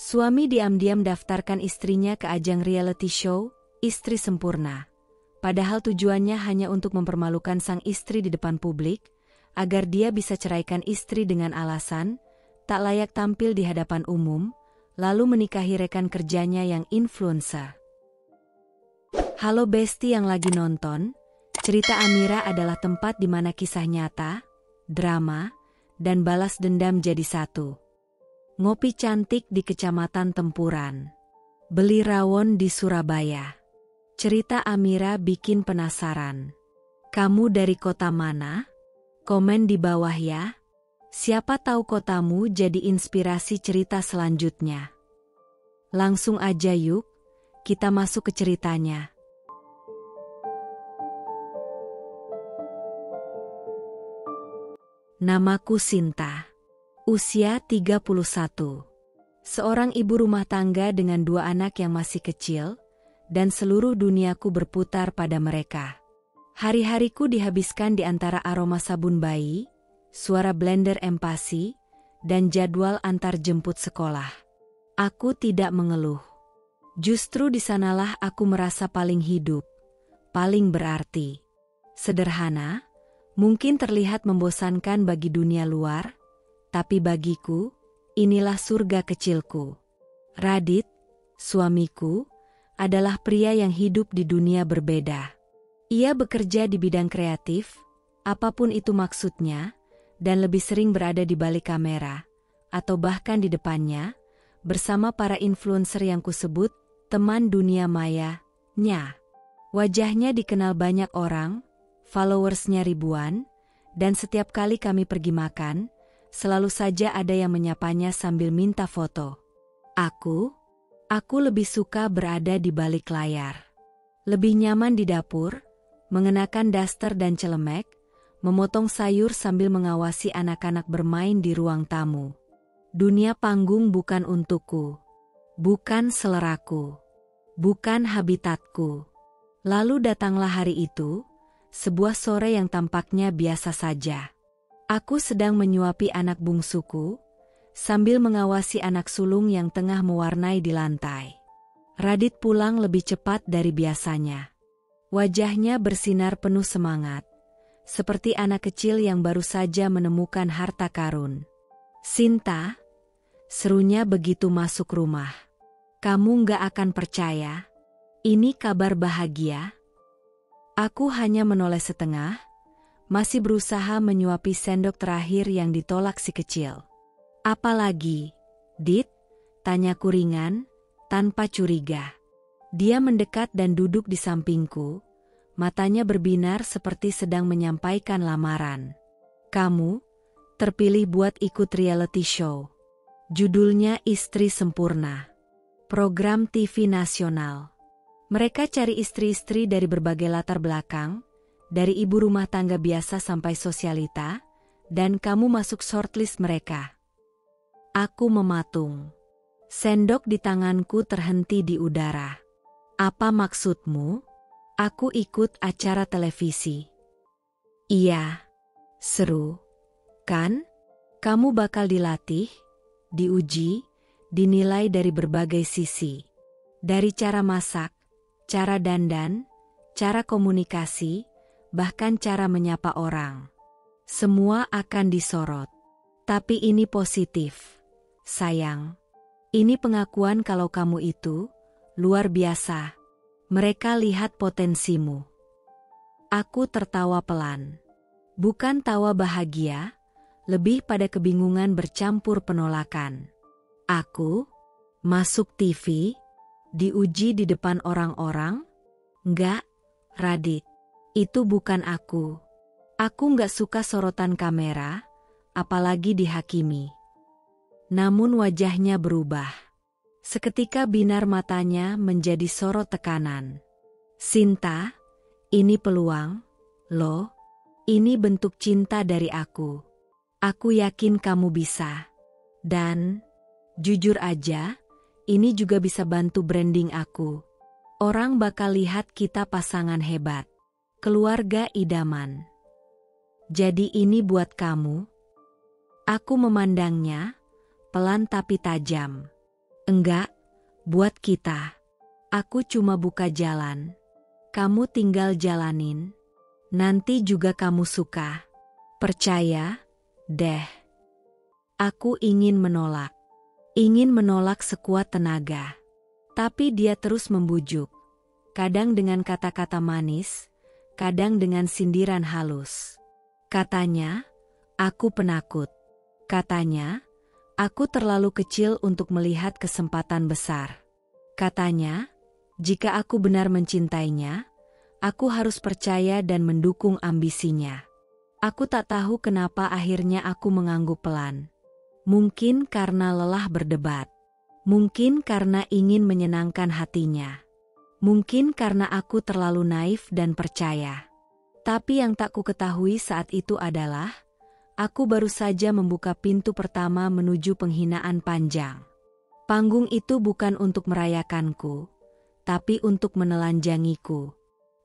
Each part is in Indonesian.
Suami diam-diam daftarkan istrinya ke ajang reality show, Istri Sempurna. Padahal tujuannya hanya untuk mempermalukan sang istri di depan publik, agar dia bisa ceraikan istri dengan alasan tak layak tampil di hadapan umum, lalu menikahi rekan kerjanya yang influencer. Halo besti yang lagi nonton, cerita Amira adalah tempat di mana kisah nyata, drama, dan balas dendam jadi satu. Ngopi cantik di Kecamatan Tempuran. Beli rawon di Surabaya. Cerita Amira bikin penasaran. Kamu dari kota mana? Komen di bawah ya. Siapa tahu kotamu jadi inspirasi cerita selanjutnya. Langsung aja yuk, kita masuk ke ceritanya. Namaku Sinta. Usia 31. Seorang ibu rumah tangga dengan 2 anak yang masih kecil, dan seluruh duniaku berputar pada mereka. Hari-hariku dihabiskan di antara aroma sabun bayi, suara blender empasi, dan jadwal antar jemput sekolah. Aku tidak mengeluh. Justru di sanalah aku merasa paling hidup, paling berarti. Sederhana, mungkin terlihat membosankan bagi dunia luar, tapi bagiku, inilah surga kecilku. Radit, suamiku, adalah pria yang hidup di dunia berbeda. Ia bekerja di bidang kreatif, apapun itu maksudnya, dan lebih sering berada di balik kamera, atau bahkan di depannya, bersama para influencer yang kusebut teman dunia maya-nya. Wajahnya dikenal banyak orang, followersnya ribuan, dan setiap kali kami pergi makan, selalu saja ada yang menyapanya sambil minta foto. Aku lebih suka berada di balik layar. Lebih nyaman di dapur, mengenakan daster dan celemek, memotong sayur sambil mengawasi anak-anak bermain di ruang tamu. Dunia panggung bukan untukku, bukan seleraku, bukan habitatku. Lalu datanglah hari itu, sebuah sore yang tampaknya biasa saja. Aku sedang menyuapi anak bungsuku, sambil mengawasi anak sulung yang tengah mewarnai di lantai. Radit pulang lebih cepat dari biasanya. Wajahnya bersinar penuh semangat, seperti anak kecil yang baru saja menemukan harta karun. Sinta, serunya begitu masuk rumah. Kamu nggak akan percaya, ini kabar bahagia. Aku hanya menoleh setengah, masih berusaha menyuapi sendok terakhir yang ditolak si kecil. Apalagi, Dit? Tanyaku ringan, tanpa curiga. Dia mendekat dan duduk di sampingku, matanya berbinar seperti sedang menyampaikan lamaran. Kamu terpilih buat ikut reality show. Judulnya Istri Sempurna. Program TV nasional. Mereka cari istri-istri dari berbagai latar belakang, dari ibu rumah tangga biasa sampai sosialita, dan kamu masuk shortlist mereka. Aku mematung. Sendok di tanganku terhenti di udara. Apa maksudmu? Aku ikut acara televisi. Iya. Seru, kan? Kamu bakal dilatih, diuji, dinilai dari berbagai sisi. Dari cara masak, cara dandan, cara komunikasi, bahkan cara menyapa orang. Semua akan disorot. Tapi ini positif. Sayang, ini pengakuan kalau kamu itu luar biasa. Mereka lihat potensimu. Aku tertawa pelan. Bukan tawa bahagia, lebih pada kebingungan bercampur penolakan. Aku masuk TV, diuji di depan orang-orang? Enggak, Radit. Itu bukan aku. Aku enggak suka sorotan kamera, apalagi dihakimi. Namun wajahnya berubah. Seketika binar matanya menjadi sorot tekanan. Sinta, ini peluang, loh. Ini bentuk cinta dari aku. Aku yakin kamu bisa. Dan, jujur aja, ini juga bisa bantu branding aku. Orang bakal lihat kita pasangan hebat. Keluarga idaman. Jadi ini buat kamu. Aku memandangnya, pelan tapi tajam. Enggak, buat kita. Aku cuma buka jalan. Kamu tinggal jalanin. Nanti juga kamu suka. Percaya, deh. Aku ingin menolak. Ingin menolak sekuat tenaga. Tapi dia terus membujuk. Kadang dengan kata-kata manis, kadang dengan sindiran halus. Katanya, aku penakut. Katanya, aku terlalu kecil untuk melihat kesempatan besar. Katanya, jika aku benar mencintainya, aku harus percaya dan mendukung ambisinya. Aku tak tahu kenapa akhirnya aku mengangguk pelan. Mungkin karena lelah berdebat. Mungkin karena ingin menyenangkan hatinya. Mungkin karena aku terlalu naif dan percaya. Tapi yang tak ku ketahui saat itu adalah, aku baru saja membuka pintu pertama menuju penghinaan panjang. Panggung itu bukan untuk merayakanku, tapi untuk menelanjangiku.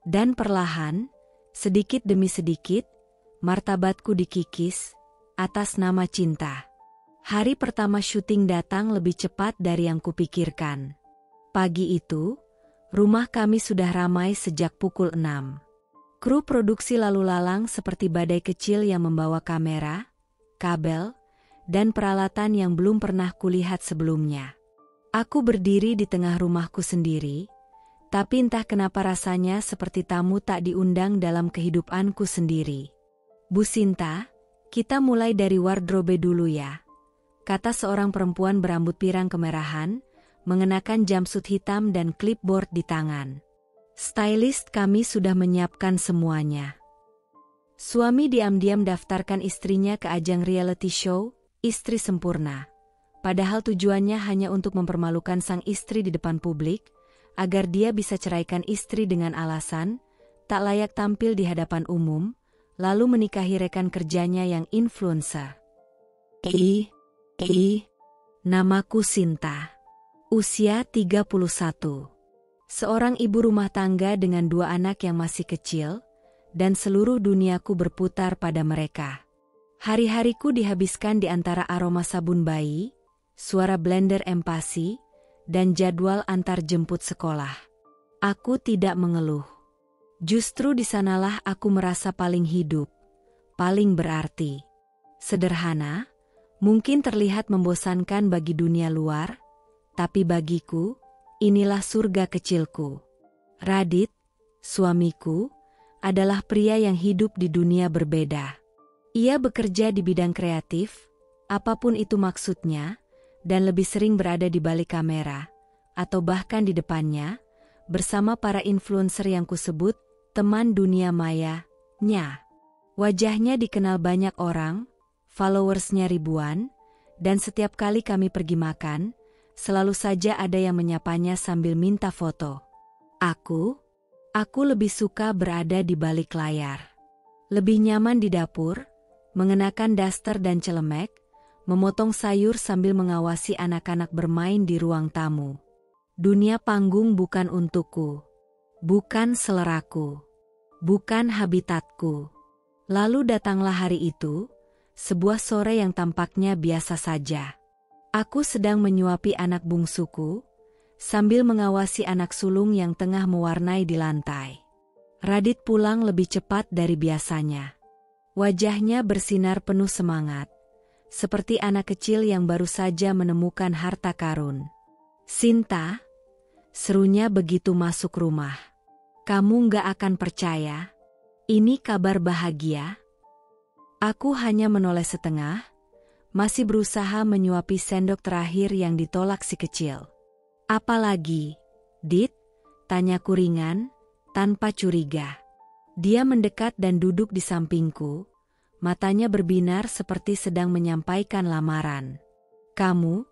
Dan perlahan, sedikit demi sedikit, martabatku dikikis atas nama cinta. Hari pertama syuting datang lebih cepat dari yang kupikirkan. Pagi itu, rumah kami sudah ramai sejak pukul 6. Kru produksi lalu lalang seperti badai kecil yang membawa kamera, kabel, dan peralatan yang belum pernah kulihat sebelumnya. Aku berdiri di tengah rumahku sendiri, tapi entah kenapa rasanya seperti tamu tak diundang dalam kehidupanku sendiri. Bu Sinta, kita mulai dari wardrobe dulu ya, kata seorang perempuan berambut pirang kemerahan, mengenakan jumpsuit hitam dan clipboard di tangan. Stylist kami sudah menyiapkan semuanya. Suami diam-diam daftarkan istrinya ke ajang reality show, Istri Sempurna. Padahal tujuannya hanya untuk mempermalukan sang istri di depan publik, agar dia bisa ceraikan istri dengan alasan tak layak tampil di hadapan umum, lalu menikahi rekan kerjanya yang influencer. Namaku Sinta. Usia 31. Seorang ibu rumah tangga dengan 2 anak yang masih kecil, dan seluruh duniaku berputar pada mereka. Hari-hariku dihabiskan di antara aroma sabun bayi, suara blender empasi, dan jadwal antar jemput sekolah. Aku tidak mengeluh. Justru di sanalah aku merasa paling hidup, paling berarti. Sederhana, mungkin terlihat membosankan bagi dunia luar, tapi bagiku, inilah surga kecilku. Radit, suamiku, adalah pria yang hidup di dunia berbeda. Ia bekerja di bidang kreatif, apapun itu maksudnya, dan lebih sering berada di balik kamera, atau bahkan di depannya, bersama para influencer yang kusebut teman dunia maya-nya. Wajahnya dikenal banyak orang, followersnya ribuan, dan setiap kali kami pergi makan, selalu saja ada yang menyapanya sambil minta foto. Aku lebih suka berada di balik layar. Lebih nyaman di dapur, mengenakan daster dan celemek, memotong sayur sambil mengawasi anak-anak bermain di ruang tamu. Dunia panggung bukan untukku, bukan seleraku, bukan habitatku. Lalu datanglah hari itu, sebuah sore yang tampaknya biasa saja. Aku sedang menyuapi anak bungsuku, sambil mengawasi anak sulung yang tengah mewarnai di lantai. Radit pulang lebih cepat dari biasanya. Wajahnya bersinar penuh semangat, seperti anak kecil yang baru saja menemukan harta karun. Sinta, serunya begitu masuk rumah. Kamu nggak akan percaya, ini kabar bahagia. Aku hanya menoleh setengah, masih berusaha menyuapi sendok terakhir yang ditolak si kecil. Apalagi, Dit? Tanyaku ringan, tanpa curiga. Dia mendekat dan duduk di sampingku, matanya berbinar seperti sedang menyampaikan lamaran. Kamu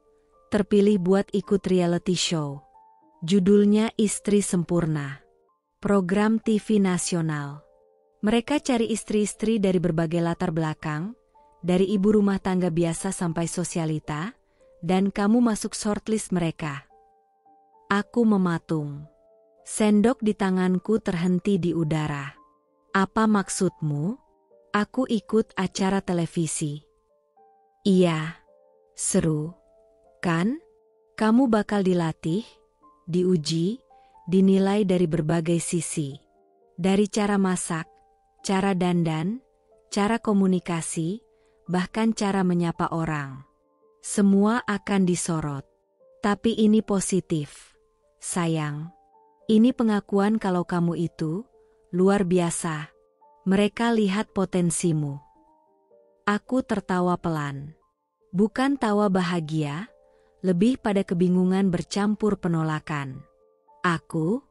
terpilih buat ikut reality show. Judulnya Istri Sempurna. Program TV nasional. Mereka cari istri-istri dari berbagai latar belakang, dari ibu rumah tangga biasa sampai sosialita, dan kamu masuk shortlist mereka. Aku mematung. Sendok di tanganku terhenti di udara. Apa maksudmu? Aku ikut acara televisi. Iya. Seru, kan? Kamu bakal dilatih, diuji, dinilai dari berbagai sisi. Dari cara masak, cara dandan, cara komunikasi, bahkan cara menyapa orang. Semua akan disorot. Tapi ini positif, sayang. Ini pengakuan kalau kamu itu luar biasa. Mereka lihat potensimu. Aku tertawa pelan. Bukan tawa bahagia, lebih pada kebingungan bercampur penolakan. Aku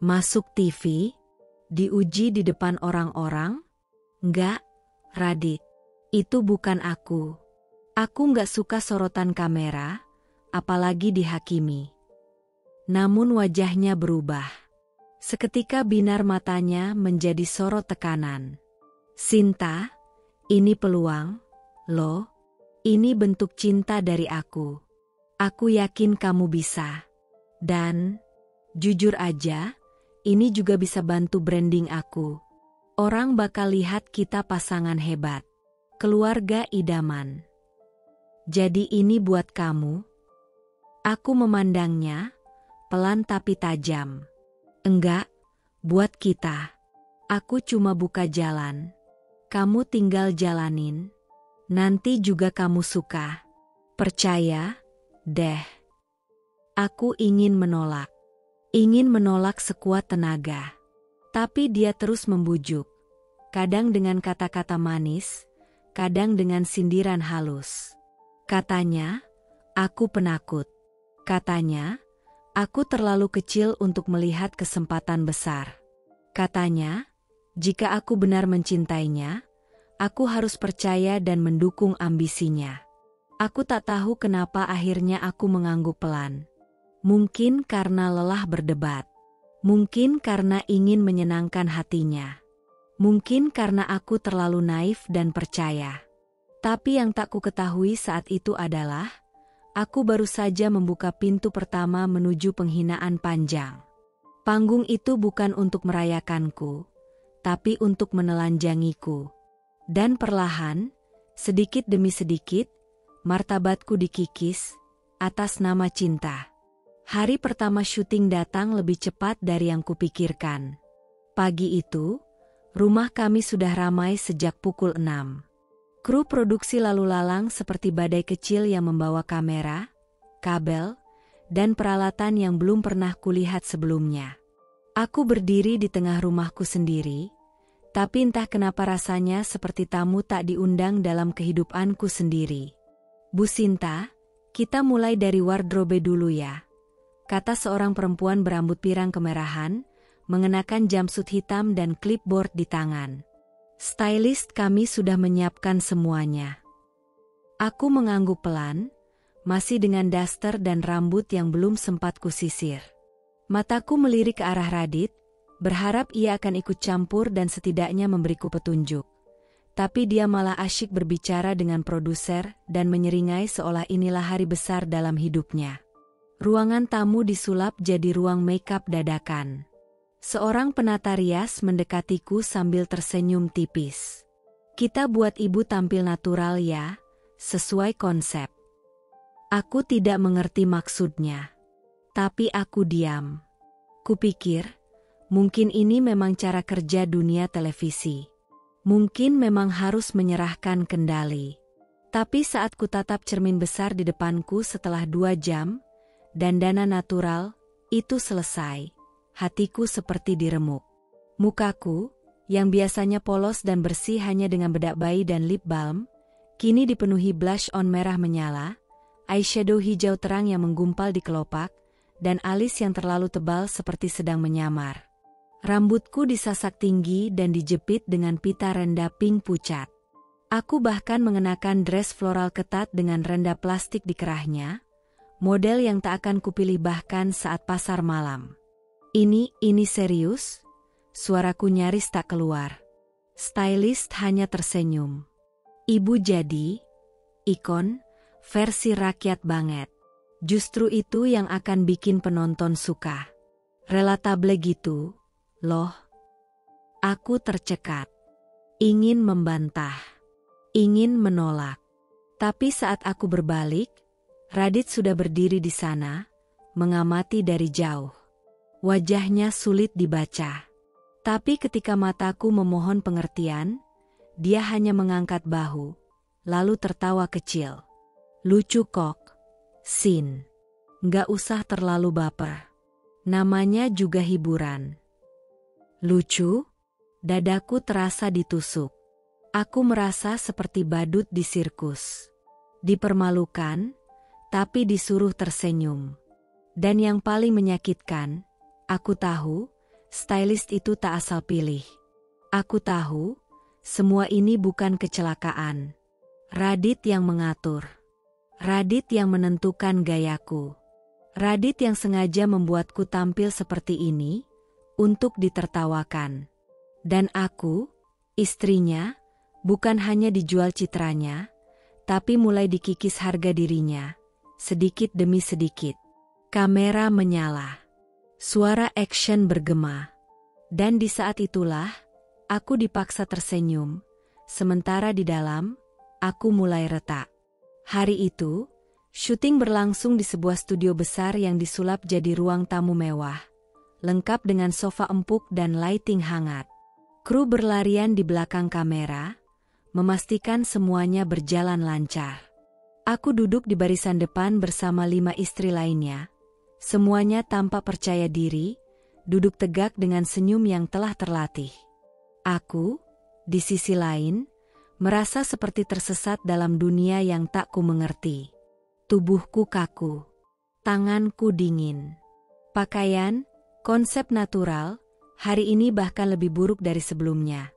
masuk TV, diuji di depan orang-orang? Enggak, Radit. Itu bukan aku. Aku enggak suka sorotan kamera, apalagi dihakimi. Namun wajahnya berubah. Seketika binar matanya menjadi sorot tekanan. Sinta, ini peluang, loh. Ini bentuk cinta dari aku. Aku yakin kamu bisa. Dan, jujur aja, ini juga bisa bantu branding aku. Orang bakal lihat kita pasangan hebat. Keluarga idaman. Jadi ini buat kamu. Aku memandangnya, pelan tapi tajam. Enggak, buat kita. Aku cuma buka jalan. Kamu tinggal jalanin. Nanti juga kamu suka. Percaya, deh. Aku ingin menolak. Ingin menolak sekuat tenaga. Tapi dia terus membujuk. Kadang dengan kata-kata manis, kadang dengan sindiran halus. Katanya, aku penakut. Katanya, aku terlalu kecil untuk melihat kesempatan besar. Katanya, jika aku benar mencintainya, aku harus percaya dan mendukung ambisinya. Aku tak tahu kenapa akhirnya aku mengangguk pelan. Mungkin karena lelah berdebat. Mungkin karena ingin menyenangkan hatinya. Mungkin karena aku terlalu naif dan percaya. Tapi yang tak ku ketahui saat itu adalah, aku baru saja membuka pintu pertama menuju penghinaan panjang. Panggung itu bukan untuk merayakanku, tapi untuk menelanjangiku. Dan perlahan, sedikit demi sedikit, martabatku dikikis, atas nama cinta. Hari pertama syuting datang lebih cepat dari yang kupikirkan. Pagi itu, rumah kami sudah ramai sejak pukul 6. Kru produksi lalu lalang seperti badai kecil yang membawa kamera, kabel, dan peralatan yang belum pernah kulihat sebelumnya. Aku berdiri di tengah rumahku sendiri, tapi entah kenapa rasanya seperti tamu tak diundang dalam kehidupanku sendiri. Bu Sinta, kita mulai dari wardrobe dulu ya, kata seorang perempuan berambut pirang kemerahan, mengenakan jumpsuit hitam dan clipboard di tangan. Stylist kami sudah menyiapkan semuanya. Aku mengangguk pelan, masih dengan daster dan rambut yang belum sempat kusisir. Mataku melirik ke arah Radit, berharap ia akan ikut campur dan setidaknya memberiku petunjuk. Tapi dia malah asyik berbicara dengan produser dan menyeringai seolah inilah hari besar dalam hidupnya. Ruangan tamu disulap jadi ruang makeup dadakan. Seorang penata rias mendekatiku sambil tersenyum tipis. Kita buat ibu tampil natural ya, sesuai konsep. Aku tidak mengerti maksudnya. Tapi aku diam. Kupikir, mungkin ini memang cara kerja dunia televisi. Mungkin memang harus menyerahkan kendali. Tapi saat kutatap cermin besar di depanku setelah 2 jam, dandana natural, itu selesai. Hatiku seperti diremuk. Mukaku, yang biasanya polos dan bersih hanya dengan bedak bayi dan lip balm, kini dipenuhi blush on merah menyala, eyeshadow hijau terang yang menggumpal di kelopak, dan alis yang terlalu tebal seperti sedang menyamar. Rambutku disasak tinggi dan dijepit dengan pita rendah pink pucat. Aku bahkan mengenakan dress floral ketat dengan rendah plastik di kerahnya, model yang tak akan kupilih bahkan saat pasar malam. Ini serius? Suaraku nyaris tak keluar. Stylist hanya tersenyum. Ibu jadi ikon, versi rakyat banget. Justru itu yang akan bikin penonton suka. Relatable gitu, loh. Aku tercekat. Ingin membantah. Ingin menolak. Tapi saat aku berbalik, Radit sudah berdiri di sana, mengamati dari jauh. Wajahnya sulit dibaca. Tapi ketika mataku memohon pengertian, dia hanya mengangkat bahu, lalu tertawa kecil. Lucu kok, Sin. Nggak usah terlalu baper. Namanya juga hiburan. Lucu? Dadaku terasa ditusuk. Aku merasa seperti badut di sirkus. Dipermalukan, tapi disuruh tersenyum. Dan yang paling menyakitkan, aku tahu, stylist itu tak asal pilih. Aku tahu, semua ini bukan kecelakaan. Radit yang mengatur. Radit yang menentukan gayaku. Radit yang sengaja membuatku tampil seperti ini, untuk ditertawakan. Dan aku, istrinya, bukan hanya dijual citranya, tapi mulai dikikis harga dirinya, sedikit demi sedikit. Kamera menyala. Suara action bergema. Dan di saat itulah, aku dipaksa tersenyum, sementara di dalam, aku mulai retak. Hari itu, syuting berlangsung di sebuah studio besar yang disulap jadi ruang tamu mewah, lengkap dengan sofa empuk dan lighting hangat. Kru berlarian di belakang kamera, memastikan semuanya berjalan lancar. Aku duduk di barisan depan bersama 5 istri lainnya. Semuanya tampak percaya diri, duduk tegak dengan senyum yang telah terlatih. Aku, di sisi lain, merasa seperti tersesat dalam dunia yang tak ku mengerti. Tubuhku kaku, tanganku dingin. Pakaian, konsep natural, hari ini bahkan lebih buruk dari sebelumnya.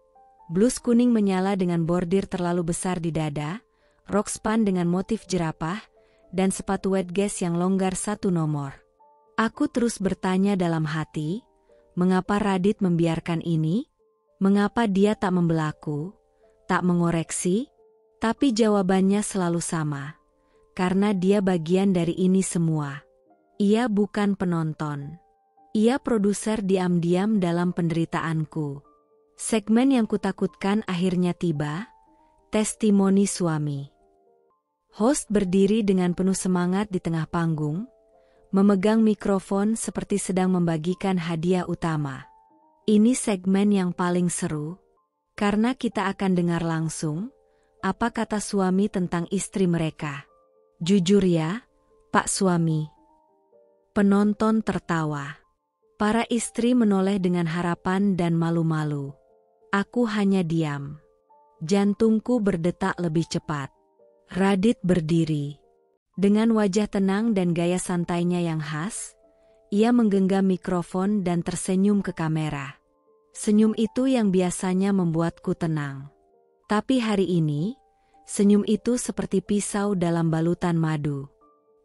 Blus kuning menyala dengan bordir terlalu besar di dada, rok span dengan motif jerapah, dan sepatu wet guess yang longgar 1 nomor. Aku terus bertanya dalam hati, mengapa Radit membiarkan ini? Mengapa dia tak membelaku, tak mengoreksi? Tapi jawabannya selalu sama. Karena dia bagian dari ini semua. Ia bukan penonton. Ia produser diam-diam dalam penderitaanku. Segmen yang kutakutkan akhirnya tiba, testimoni suami. Host berdiri dengan penuh semangat di tengah panggung, memegang mikrofon seperti sedang membagikan hadiah utama. Ini segmen yang paling seru, karena kita akan dengar langsung, apa kata suami tentang istri mereka. Jujur ya, Pak Suami. Penonton tertawa. Para istri menoleh dengan harapan dan malu-malu. Aku hanya diam. Jantungku berdetak lebih cepat. Radit berdiri. Dengan wajah tenang dan gaya santainya yang khas, ia menggenggam mikrofon dan tersenyum ke kamera. Senyum itu yang biasanya membuatku tenang. Tapi hari ini, senyum itu seperti pisau dalam balutan madu.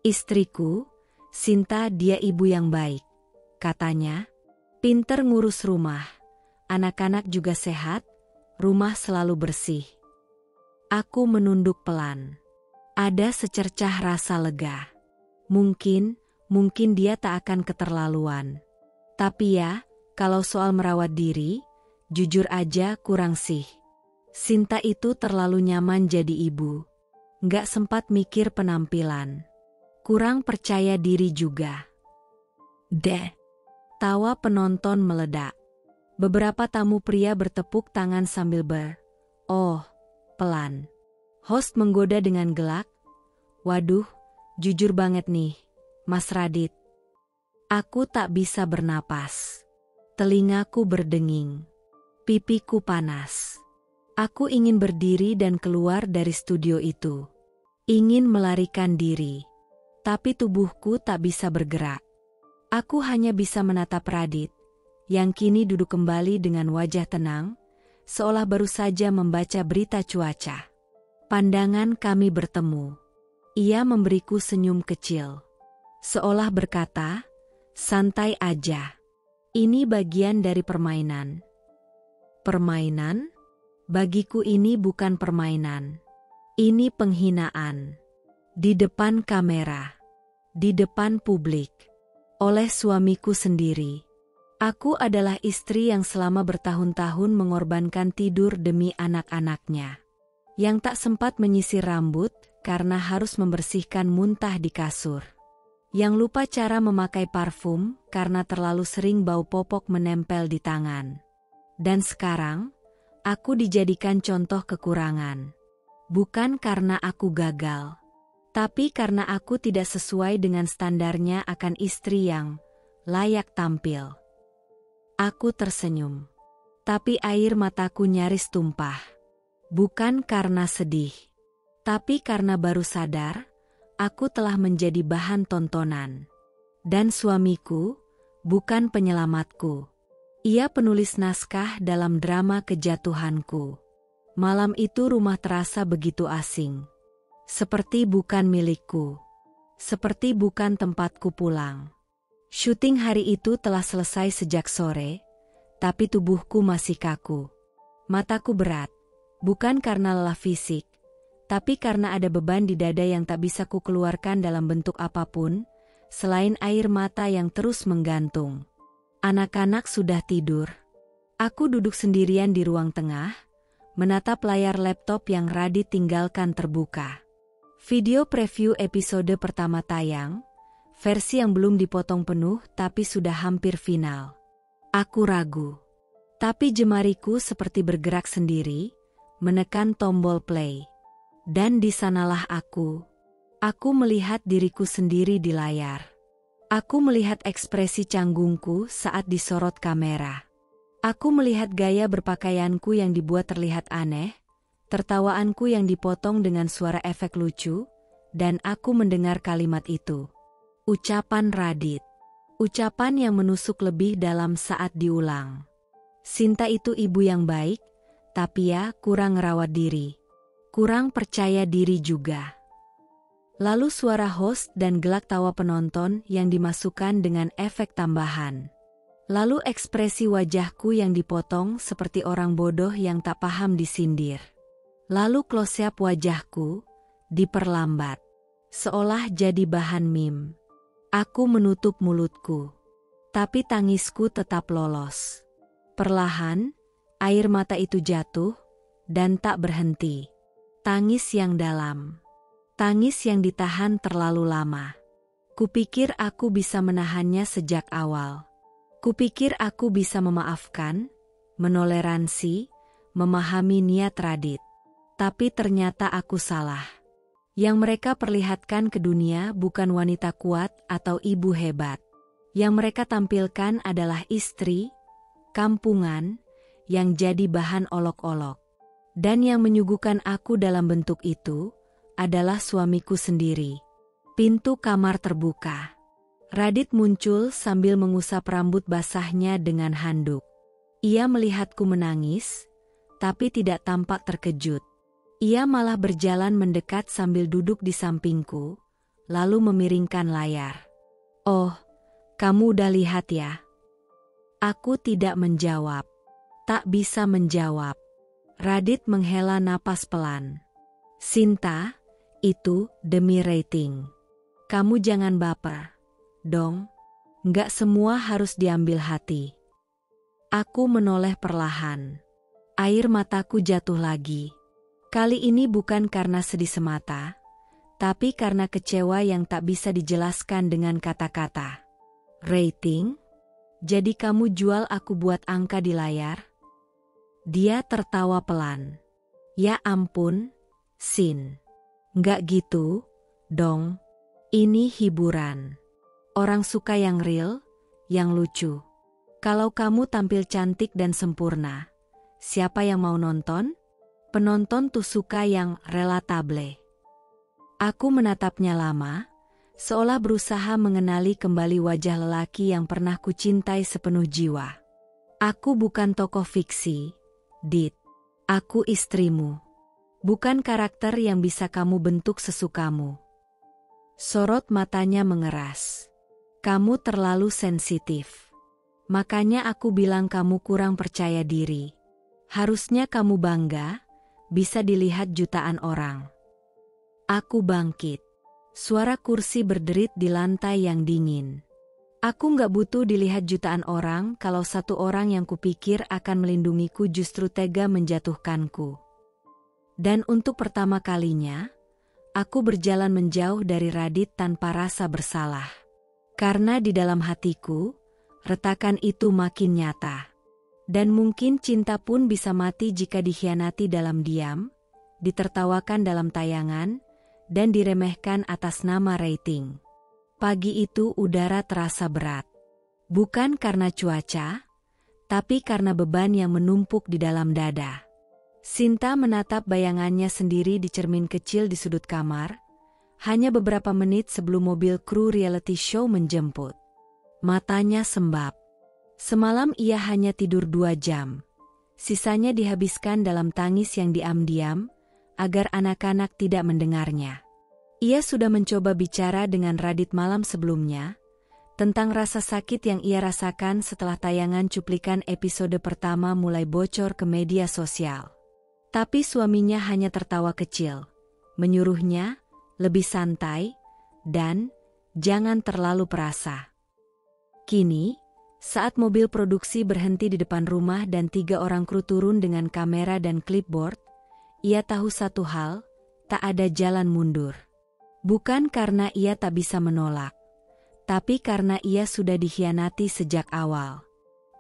Istriku, Sinta, dia ibu yang baik. Katanya, pinter ngurus rumah, anak-anak juga sehat, rumah selalu bersih. Aku menunduk pelan. Ada secercah rasa lega. Mungkin dia tak akan keterlaluan. Tapi ya, kalau soal merawat diri, jujur aja kurang sih. Sinta itu terlalu nyaman jadi ibu. Nggak sempat mikir penampilan. Kurang percaya diri juga. Tawa penonton meledak. Beberapa tamu pria bertepuk tangan sambil pelan. Host menggoda dengan gelak. Waduh, jujur banget nih, Mas Radit. Aku tak bisa bernapas. Telingaku berdenging. Pipiku panas. Aku ingin berdiri dan keluar dari studio itu. Ingin melarikan diri. Tapi tubuhku tak bisa bergerak. Aku hanya bisa menatap Radit, yang kini duduk kembali dengan wajah tenang, seolah baru saja membaca berita cuaca. Pandangan kami bertemu. Ia memberiku senyum kecil. Seolah berkata, santai aja. Ini bagian dari permainan. Permainan? Bagiku ini bukan permainan. Ini penghinaan. Di depan kamera. Di depan publik. Oleh suamiku sendiri. Aku adalah istri yang selama bertahun-tahun mengorbankan tidur demi anak-anaknya. Yang tak sempat menyisir rambut karena harus membersihkan muntah di kasur. Yang lupa cara memakai parfum karena terlalu sering bau popok menempel di tangan. Dan sekarang, aku dijadikan contoh kekurangan. Bukan karena aku gagal, tapi karena aku tidak sesuai dengan standarnya akan istri yang layak tampil. Aku tersenyum, tapi air mataku nyaris tumpah. Bukan karena sedih, tapi karena baru sadar, aku telah menjadi bahan tontonan. Dan suamiku, bukan penyelamatku. Ia penulis naskah dalam drama kejatuhanku. Malam itu rumah terasa begitu asing. Seperti bukan milikku. Seperti bukan tempatku pulang. Syuting hari itu telah selesai sejak sore, tapi tubuhku masih kaku. Mataku berat. Bukan karena lelah fisik, tapi karena ada beban di dada yang tak bisa kukeluarkan dalam bentuk apapun, selain air mata yang terus menggantung. Anak-anak sudah tidur. Aku duduk sendirian di ruang tengah, menatap layar laptop yang Radit tinggalkan terbuka. Video preview episode pertama tayang, versi yang belum dipotong penuh tapi sudah hampir final. Aku ragu, tapi jemariku seperti bergerak sendiri, menekan tombol play. Dan di sanalah aku. Aku melihat diriku sendiri di layar. Aku melihat ekspresi canggungku saat disorot kamera. Aku melihat gaya berpakaianku yang dibuat terlihat aneh, tertawaanku yang dipotong dengan suara efek lucu, dan aku mendengar kalimat itu. Ucapan Radit. Ucapan yang menusuk lebih dalam saat diulang. Sinta itu ibu yang baik, tapi ya kurang ngerawat diri. Kurang percaya diri juga. Lalu suara host dan gelak tawa penonton yang dimasukkan dengan efek tambahan. Lalu ekspresi wajahku yang dipotong seperti orang bodoh yang tak paham disindir. Lalu close-up wajahku diperlambat. Seolah jadi bahan meme. Aku menutup mulutku. Tapi tangisku tetap lolos. Perlahan, air mata itu jatuh, dan tak berhenti. Tangis yang dalam. Tangis yang ditahan terlalu lama. Kupikir aku bisa menahannya sejak awal. Kupikir aku bisa memaafkan, menoleransi, memahami niat Radit. Tapi ternyata aku salah. Yang mereka perlihatkan ke dunia bukan wanita kuat atau ibu hebat. Yang mereka tampilkan adalah istri, kampungan, yang jadi bahan olok-olok. Dan yang menyuguhkan aku dalam bentuk itu adalah suamiku sendiri. Pintu kamar terbuka. Radit muncul sambil mengusap rambut basahnya dengan handuk. Ia melihatku menangis, tapi tidak tampak terkejut. Ia malah berjalan mendekat sambil duduk di sampingku, lalu memiringkan layar. Oh, kamu udah lihat ya? Aku tidak menjawab. Tak bisa menjawab. Radit menghela napas pelan. Sinta, itu demi rating. Kamu jangan baper, dong. Nggak semua harus diambil hati. Aku menoleh perlahan. Air mataku jatuh lagi. Kali ini bukan karena sedih semata, tapi karena kecewa yang tak bisa dijelaskan dengan kata-kata. Rating? Jadi kamu jual aku buat angka di layar? Dia tertawa pelan. Ya ampun, Sin. Nggak gitu, dong. Ini hiburan. Orang suka yang real, yang lucu. Kalau kamu tampil cantik dan sempurna, siapa yang mau nonton? Penonton tuh suka yang relatable. Aku menatapnya lama, seolah berusaha mengenali kembali wajah lelaki yang pernah kucintai sepenuh jiwa. Aku bukan tokoh fiksi, Dit. Aku istrimu. Bukan karakter yang bisa kamu bentuk sesukamu. Sorot matanya mengeras. Kamu terlalu sensitif. Makanya aku bilang kamu kurang percaya diri. Harusnya kamu bangga, bisa dilihat jutaan orang. Aku bangkit. Suara kursi berderit di lantai yang dingin. Aku nggak butuh dilihat jutaan orang kalau satu orang yang kupikir akan melindungiku justru tega menjatuhkanku. Dan untuk pertama kalinya, Aku berjalan menjauh dari Radit tanpa rasa bersalah. Karena di dalam hatiku, retakan itu makin nyata. Dan mungkin cinta pun bisa mati jika dikhianati dalam diam, ditertawakan dalam tayangan, dan diremehkan atas nama rating. Pagi itu udara terasa berat. Bukan karena cuaca, tapi karena beban yang menumpuk di dalam dada. Sinta menatap bayangannya sendiri di cermin kecil di sudut kamar, hanya beberapa menit sebelum mobil kru reality show menjemput. Matanya sembab. Semalam ia hanya tidur 2 jam. Sisanya dihabiskan dalam tangis yang diam-diam, agar anak-anak tidak mendengarnya. Ia sudah mencoba bicara dengan Radit malam sebelumnya, tentang rasa sakit yang ia rasakan setelah tayangan cuplikan episode pertama mulai bocor ke media sosial. Tapi suaminya hanya tertawa kecil, menyuruhnya lebih santai, dan jangan terlalu perasa. Kini, saat mobil produksi berhenti di depan rumah dan 3 orang kru turun dengan kamera dan clipboard, ia tahu satu hal, tak ada jalan mundur. Bukan karena ia tak bisa menolak, tapi karena ia sudah dikhianati sejak awal.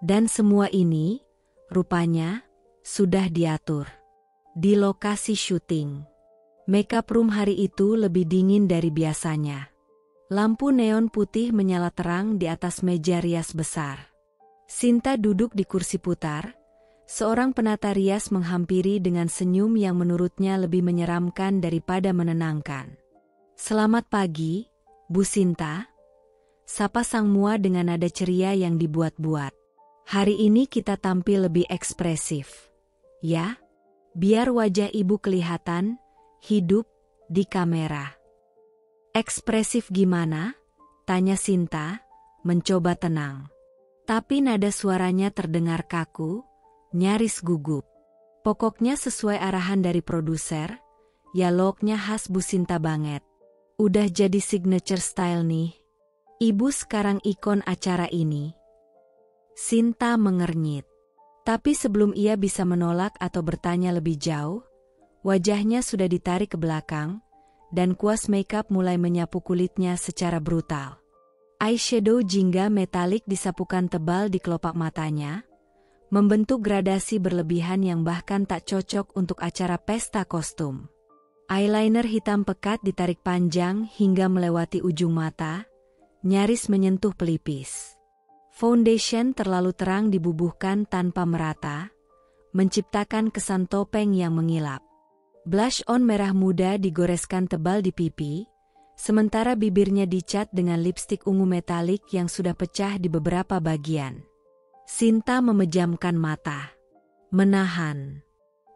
Dan semua ini, rupanya, sudah diatur. Di lokasi syuting, makeup room hari itu lebih dingin dari biasanya. Lampu neon putih menyala terang di atas meja rias besar. Sinta duduk di kursi putar, seorang penata rias menghampiri dengan senyum yang menurutnya lebih menyeramkan daripada menenangkan. "Selamat pagi, Bu Sinta," sapa sang mua dengan nada ceria yang dibuat-buat. "Hari ini kita tampil lebih ekspresif, ya? Biar wajah ibu kelihatan hidup di kamera." "Ekspresif gimana?" tanya Sinta, mencoba tenang. Tapi nada suaranya terdengar kaku, nyaris gugup. Pokoknya sesuai arahan dari produser, dialognya khas Bu Sinta banget. Udah jadi signature style nih. Ibu sekarang ikon acara ini. Sinta mengernyit. Tapi sebelum ia bisa menolak atau bertanya lebih jauh, wajahnya sudah ditarik ke belakang, dan kuas makeup mulai menyapu kulitnya secara brutal. Eyeshadow jingga metalik disapukan tebal di kelopak matanya, membentuk gradasi berlebihan yang bahkan tak cocok untuk acara pesta kostum. Eyeliner hitam pekat ditarik panjang hingga melewati ujung mata, nyaris menyentuh pelipis. Foundation terlalu terang dibubuhkan tanpa merata, menciptakan kesan topeng yang mengilap. Blush on merah muda digoreskan tebal di pipi, sementara bibirnya dicat dengan lipstik ungu metalik yang sudah pecah di beberapa bagian. Sinta memejamkan mata, menahan,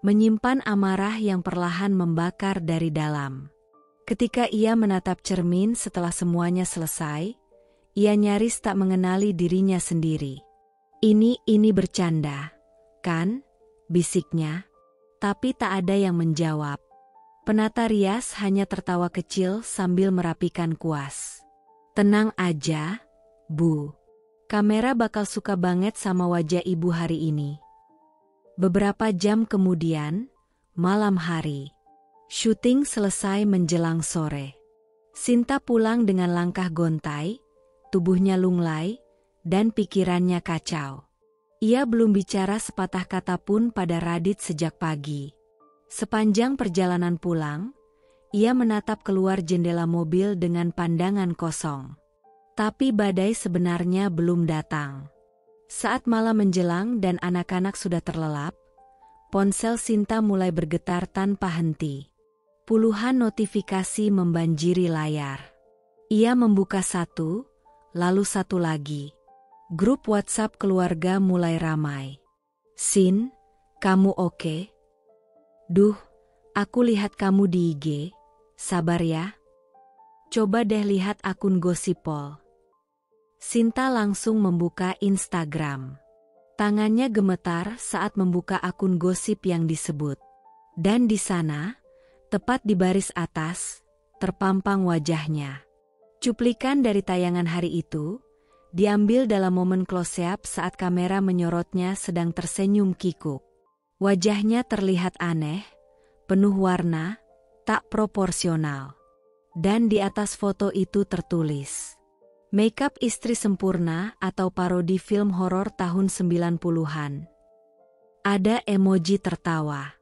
menyimpan amarah yang perlahan membakar dari dalam. Ketika ia menatap cermin setelah semuanya selesai, ia nyaris tak mengenali dirinya sendiri. Ini bercanda, kan?" bisiknya. Tapi tak ada yang menjawab. Penata rias hanya tertawa kecil sambil merapikan kuas. "Tenang aja, Bu. Kamera bakal suka banget sama wajah ibu hari ini." Beberapa jam kemudian, malam hari. Syuting selesai menjelang sore. Sinta pulang dengan langkah gontai, tubuhnya lunglai, dan pikirannya kacau. Ia belum bicara sepatah kata pun pada Radit sejak pagi. Sepanjang perjalanan pulang, ia menatap keluar jendela mobil dengan pandangan kosong. Tapi badai sebenarnya belum datang. Saat malam menjelang dan anak-anak sudah terlelap, ponsel Sinta mulai bergetar tanpa henti. Puluhan notifikasi membanjiri layar. Ia membuka satu, lalu satu lagi. Grup WhatsApp keluarga mulai ramai. "Sin, kamu oke? Duh, aku lihat kamu di IG. Sabar ya. Coba deh lihat akun Gosipol." Sinta langsung membuka Instagram. Tangannya gemetar saat membuka akun gosip yang disebut. Dan di sana, tepat di baris atas, terpampang wajahnya. Cuplikan dari tayangan hari itu, diambil dalam momen close-up saat kamera menyorotnya sedang tersenyum kikuk. Wajahnya terlihat aneh, penuh warna, tak proporsional. Dan di atas foto itu tertulis, "Makeup istri sempurna" atau parodi film horor tahun 90-an. Ada emoji tertawa,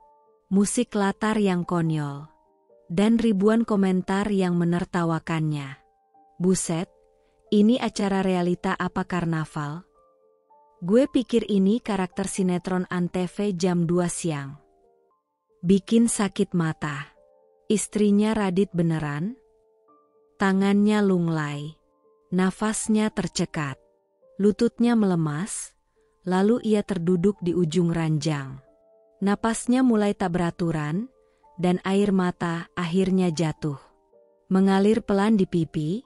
musik latar yang konyol, dan ribuan komentar yang menertawakannya. Buset, ini acara realita apa karnaval? Gue pikir ini karakter sinetron Antv jam 2 siang. Bikin sakit mata. Istrinya Radit beneran? Tangannya lunglai. Nafasnya tercekat. Lututnya melemas. Lalu ia terduduk di ujung ranjang. Napasnya mulai tak beraturan, dan air mata akhirnya jatuh. Mengalir pelan di pipi,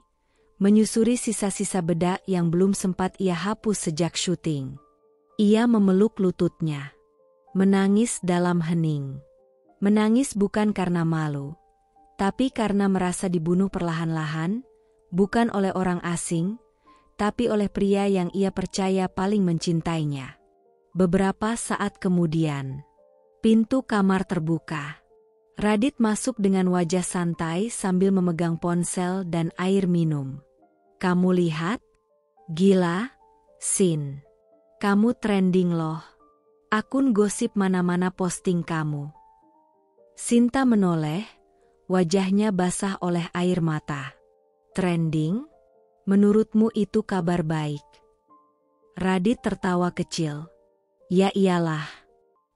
menyusuri sisa-sisa bedak yang belum sempat ia hapus sejak syuting. Ia memeluk lututnya. Menangis dalam hening. Menangis bukan karena malu, tapi karena merasa dibunuh perlahan-lahan, bukan oleh orang asing, tapi oleh pria yang ia percaya paling mencintainya. Beberapa saat kemudian, pintu kamar terbuka. Radit masuk dengan wajah santai sambil memegang ponsel dan air minum. "Kamu lihat? Gila, Sin. Kamu trending loh. Akun gosip mana-mana posting kamu." Sinta menoleh, wajahnya basah oleh air mata. "Trending? Menurutmu itu kabar baik?" Radit tertawa kecil. "Ya iyalah.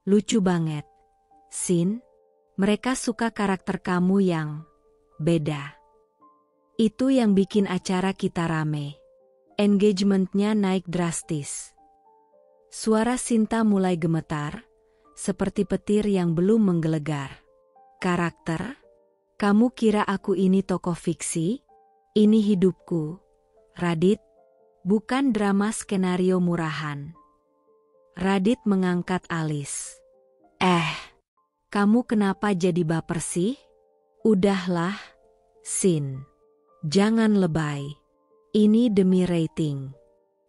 Lucu banget. Sin, mereka suka karakter kamu yang beda. Itu yang bikin acara kita rame. Engagementnya naik drastis." Suara Sinta mulai gemetar, seperti petir yang belum menggelegar. "Karakter? Kamu kira aku ini tokoh fiksi? Ini hidupku, Radit, bukan drama skenario murahan." Radit mengangkat alis. Kamu kenapa jadi baper sih? Udahlah, Sin. Jangan lebay. Ini demi rating.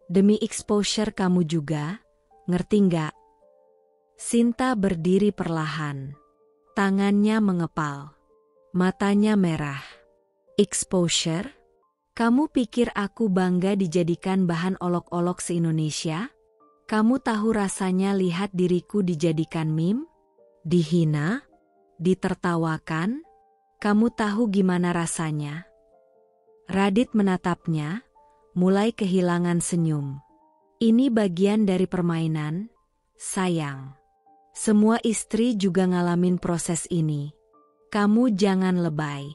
Demi exposure kamu juga, ngerti nggak?" Sinta berdiri perlahan. Tangannya mengepal. Matanya merah. "Exposure? Kamu pikir aku bangga dijadikan bahan olok-olok se-Indonesia? Kamu tahu rasanya lihat diriku dijadikan meme? Dihina? Ditertawakan? Kamu tahu gimana rasanya?" Radit menatapnya, mulai kehilangan senyum. "Ini bagian dari permainan, sayang. Semua istri juga ngalamin proses ini. Kamu jangan lebay."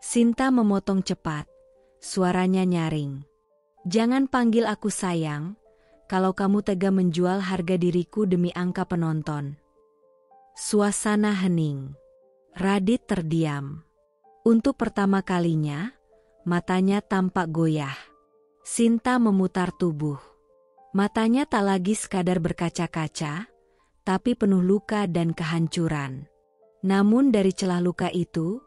Sinta memotong cepat, suaranya nyaring. "Jangan panggil aku sayang, kalau kamu tega menjual harga diriku demi angka penonton." Suasana hening. Radit terdiam. Untuk pertama kalinya, matanya tampak goyah. Sinta memutar tubuh. Matanya tak lagi sekadar berkaca-kaca, tapi penuh luka dan kehancuran. Namun dari celah luka itu,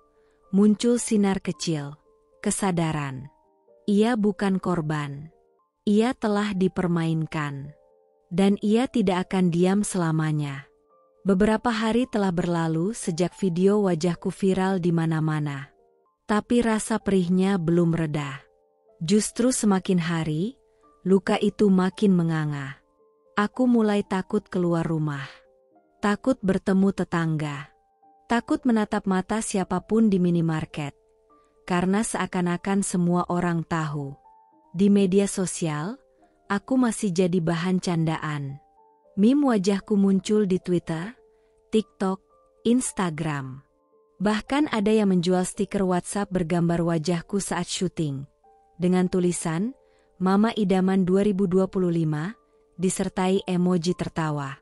muncul sinar kecil, kesadaran. Ia bukan korban. Ia telah dipermainkan. Dan ia tidak akan diam selamanya. Beberapa hari telah berlalu sejak video wajahku viral di mana-mana. Tapi rasa perihnya belum reda. Justru semakin hari, luka itu makin menganga. Aku mulai takut keluar rumah. Takut bertemu tetangga. Takut menatap mata siapapun di minimarket. Karena seakan-akan semua orang tahu. Di media sosial, aku masih jadi bahan candaan. Meme wajahku muncul di Twitter, TikTok, Instagram. Bahkan ada yang menjual stiker WhatsApp bergambar wajahku saat syuting. Dengan tulisan, "Mama Idaman 2025", disertai emoji tertawa.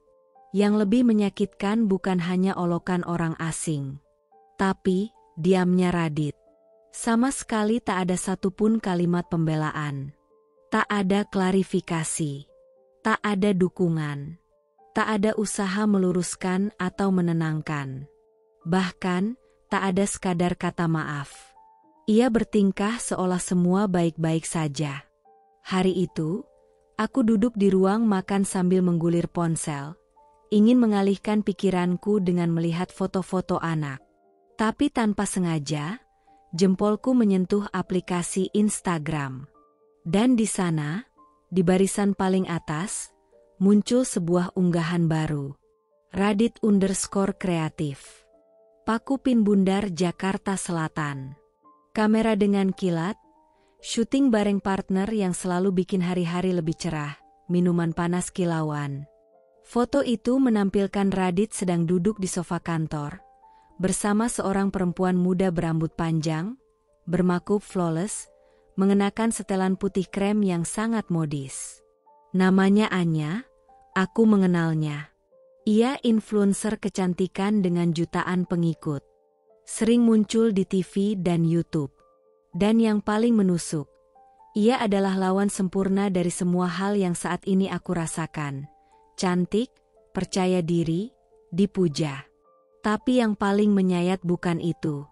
Yang lebih menyakitkan bukan hanya olokan orang asing. Tapi, diamnya Radit. Sama sekali tak ada satupun kalimat pembelaan. Tak ada klarifikasi. Tak ada dukungan. Tak ada usaha meluruskan atau menenangkan. Bahkan, tak ada sekadar kata maaf. Ia bertingkah seolah semua baik-baik saja. Hari itu, aku duduk di ruang makan sambil menggulir ponsel, ingin mengalihkan pikiranku dengan melihat foto-foto anak. Tapi tanpa sengaja, jempolku menyentuh aplikasi Instagram. Dan di sana, di barisan paling atas, muncul sebuah unggahan baru. Radit_kreatif. Pakupin Bundar, Jakarta Selatan. Kamera dengan kilat, syuting bareng partner yang selalu bikin hari-hari lebih cerah, minuman panas kilauan. Foto itu menampilkan Radit sedang duduk di sofa kantor, bersama seorang perempuan muda berambut panjang, bermakeup flawless, mengenakan setelan putih krem yang sangat modis. Namanya Anya, aku mengenalnya. Ia influencer kecantikan dengan jutaan pengikut. Sering muncul di TV dan YouTube. Dan yang paling menusuk, ia adalah lawan sempurna dari semua hal yang saat ini aku rasakan. Cantik, percaya diri, dipuja. Tapi yang paling menyayat bukan itu.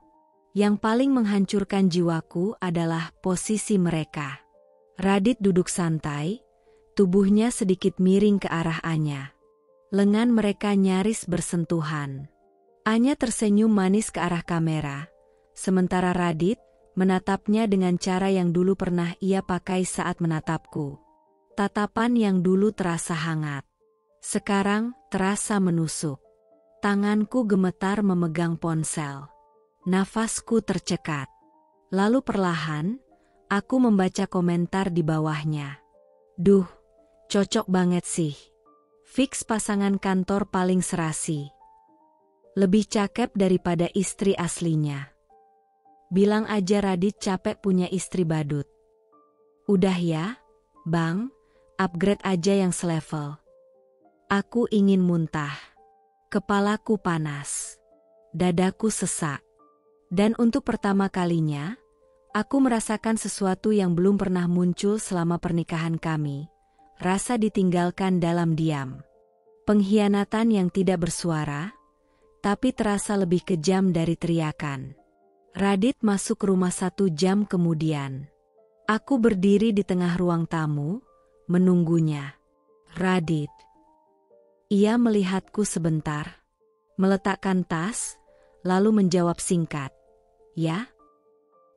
Yang paling menghancurkan jiwaku adalah posisi mereka. Radit duduk santai, tubuhnya sedikit miring ke arah Anya. Lengan mereka nyaris bersentuhan. Anya tersenyum manis ke arah kamera, sementara Radit menatapnya dengan cara yang dulu pernah ia pakai saat menatapku. Tatapan yang dulu terasa hangat, sekarang terasa menusuk. Tanganku gemetar memegang ponsel. Nafasku tercekat. Lalu perlahan, aku membaca komentar di bawahnya. Duh, cocok banget sih. Fix pasangan kantor paling serasi. Lebih cakep daripada istri aslinya. Bilang aja Radit capek punya istri badut. Udah ya, Bang, upgrade aja yang selevel. Aku ingin muntah. Kepalaku panas. Dadaku sesak. Dan untuk pertama kalinya, aku merasakan sesuatu yang belum pernah muncul selama pernikahan kami. Rasa ditinggalkan dalam diam. Pengkhianatan yang tidak bersuara, tapi terasa lebih kejam dari teriakan. Radit masuk rumah 1 jam kemudian. Aku berdiri di tengah ruang tamu, menunggunya. Radit. Ia melihatku sebentar, meletakkan tas, lalu menjawab singkat. Ya?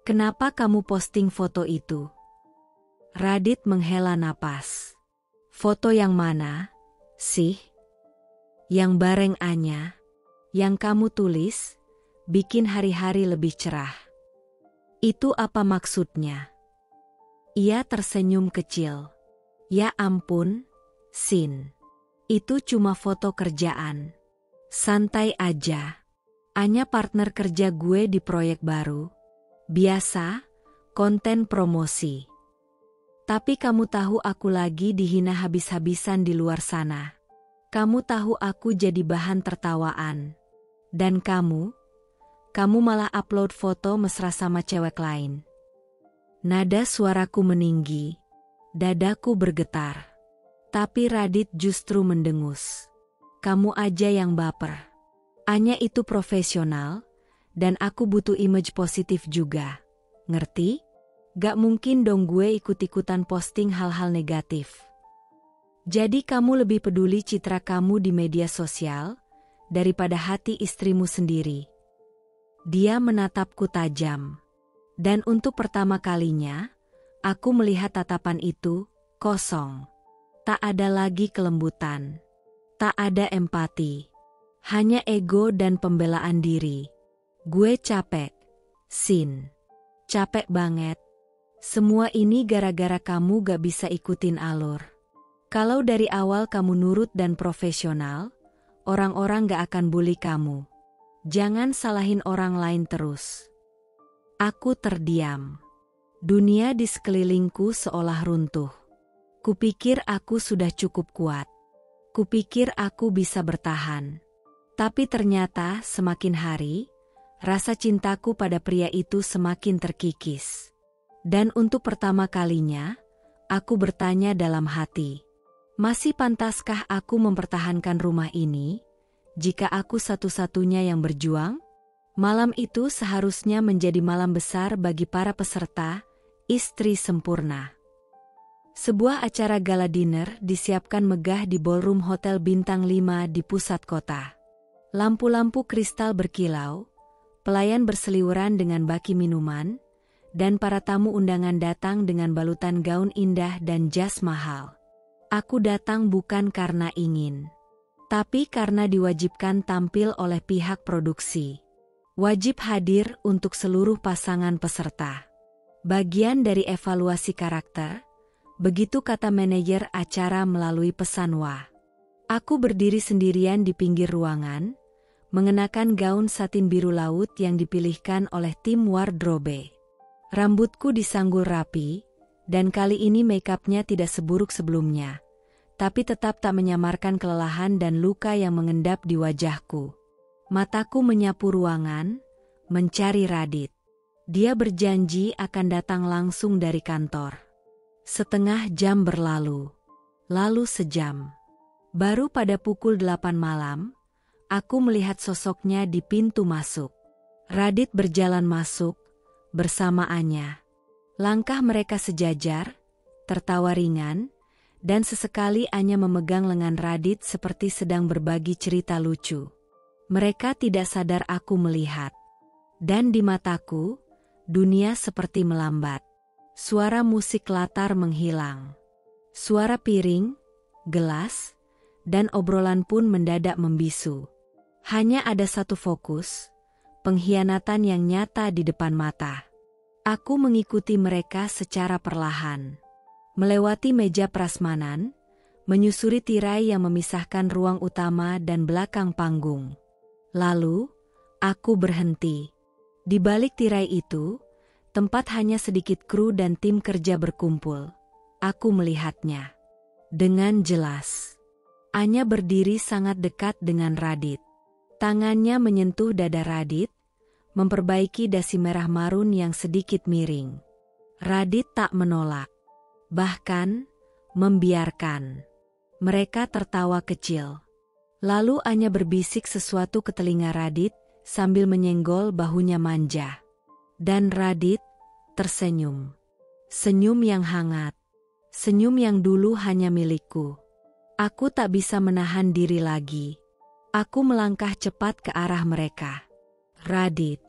Kenapa kamu posting foto itu? Radit menghela napas. Foto yang mana, sih? Yang bareng Anya, yang kamu tulis, bikin hari-hari lebih cerah. Itu apa maksudnya? Ia tersenyum kecil. Ya ampun, Sin. Itu cuma foto kerjaan. Santai aja. Anya partner kerja gue di proyek baru. Biasa, konten promosi. Tapi kamu tahu aku lagi dihina habis-habisan di luar sana. Kamu tahu aku jadi bahan tertawaan. Dan kamu malah upload foto mesra sama cewek lain. Nada suaraku meninggi. Dadaku bergetar. Tapi Radit justru mendengus. Kamu aja yang baper. Anya itu profesional, dan aku butuh image positif juga. Ngerti? Gak mungkin dong gue ikut-ikutan posting hal-hal negatif. Jadi kamu lebih peduli citra kamu di media sosial, daripada hati istrimu sendiri. Dia menatapku tajam. Dan untuk pertama kalinya, aku melihat tatapan itu, kosong. Tak ada lagi kelembutan. Tak ada empati. Hanya ego dan pembelaan diri. Gue capek. Sin. Capek banget. Semua ini gara-gara kamu gak bisa ikutin alur. Kalau dari awal kamu nurut dan profesional, orang-orang gak akan bully kamu. Jangan salahin orang lain terus. Aku terdiam. Dunia di sekelilingku seolah runtuh. Kupikir aku sudah cukup kuat. Kupikir aku bisa bertahan. Tapi ternyata semakin hari, rasa cintaku pada pria itu semakin terkikis. Dan untuk pertama kalinya, aku bertanya dalam hati. Masih pantaskah aku mempertahankan rumah ini, jika aku satu-satunya yang berjuang? Malam itu seharusnya menjadi malam besar bagi para peserta, istri sempurna. Sebuah acara gala dinner disiapkan megah di ballroom Hotel Bintang 5 di pusat kota. Lampu-lampu kristal berkilau, Pelayan berseliweran dengan baki minuman, dan para tamu undangan datang dengan balutan gaun indah dan jas mahal. Aku datang bukan karena ingin, tapi karena diwajibkan tampil oleh pihak produksi. Wajib hadir untuk seluruh pasangan peserta. Bagian dari evaluasi karakter, begitu kata manajer acara melalui pesan wah. Aku berdiri sendirian di pinggir ruangan, mengenakan gaun satin biru laut yang dipilihkan oleh tim wardrobe. Rambutku disanggul rapi, dan kali ini make-upnya tidak seburuk sebelumnya, tapi tetap tak menyamarkan kelelahan dan luka yang mengendap di wajahku. Mataku menyapu ruangan, mencari Radit. Dia berjanji akan datang langsung dari kantor. Setengah jam berlalu, lalu sejam. Baru pada pukul 8 malam, aku melihat sosoknya di pintu masuk. Radit berjalan masuk, bersama Anya. Langkah mereka sejajar, tertawa ringan, dan sesekali Anya memegang lengan Radit seperti sedang berbagi cerita lucu. Mereka tidak sadar aku melihat. Dan di mataku, dunia seperti melambat. Suara musik latar menghilang. Suara piring, gelas, dan obrolan pun mendadak membisu. Hanya ada satu fokus, pengkhianatan yang nyata di depan mata. Aku mengikuti mereka secara perlahan. Melewati meja prasmanan, menyusuri tirai yang memisahkan ruang utama dan belakang panggung. Lalu, aku berhenti. Di balik tirai itu, tempat hanya sedikit kru dan tim kerja berkumpul. Aku melihatnya. Dengan jelas. Anya berdiri sangat dekat dengan Radit. Tangannya menyentuh dada Radit, memperbaiki dasi merah marun yang sedikit miring. Radit tak menolak, bahkan membiarkan. Mereka tertawa kecil. Lalu Anya berbisik sesuatu ke telinga Radit sambil menyenggol bahunya manja. Dan Radit tersenyum. Senyum yang hangat. Senyum yang dulu hanya milikku. Aku tak bisa menahan diri lagi. Aku melangkah cepat ke arah mereka. Radit.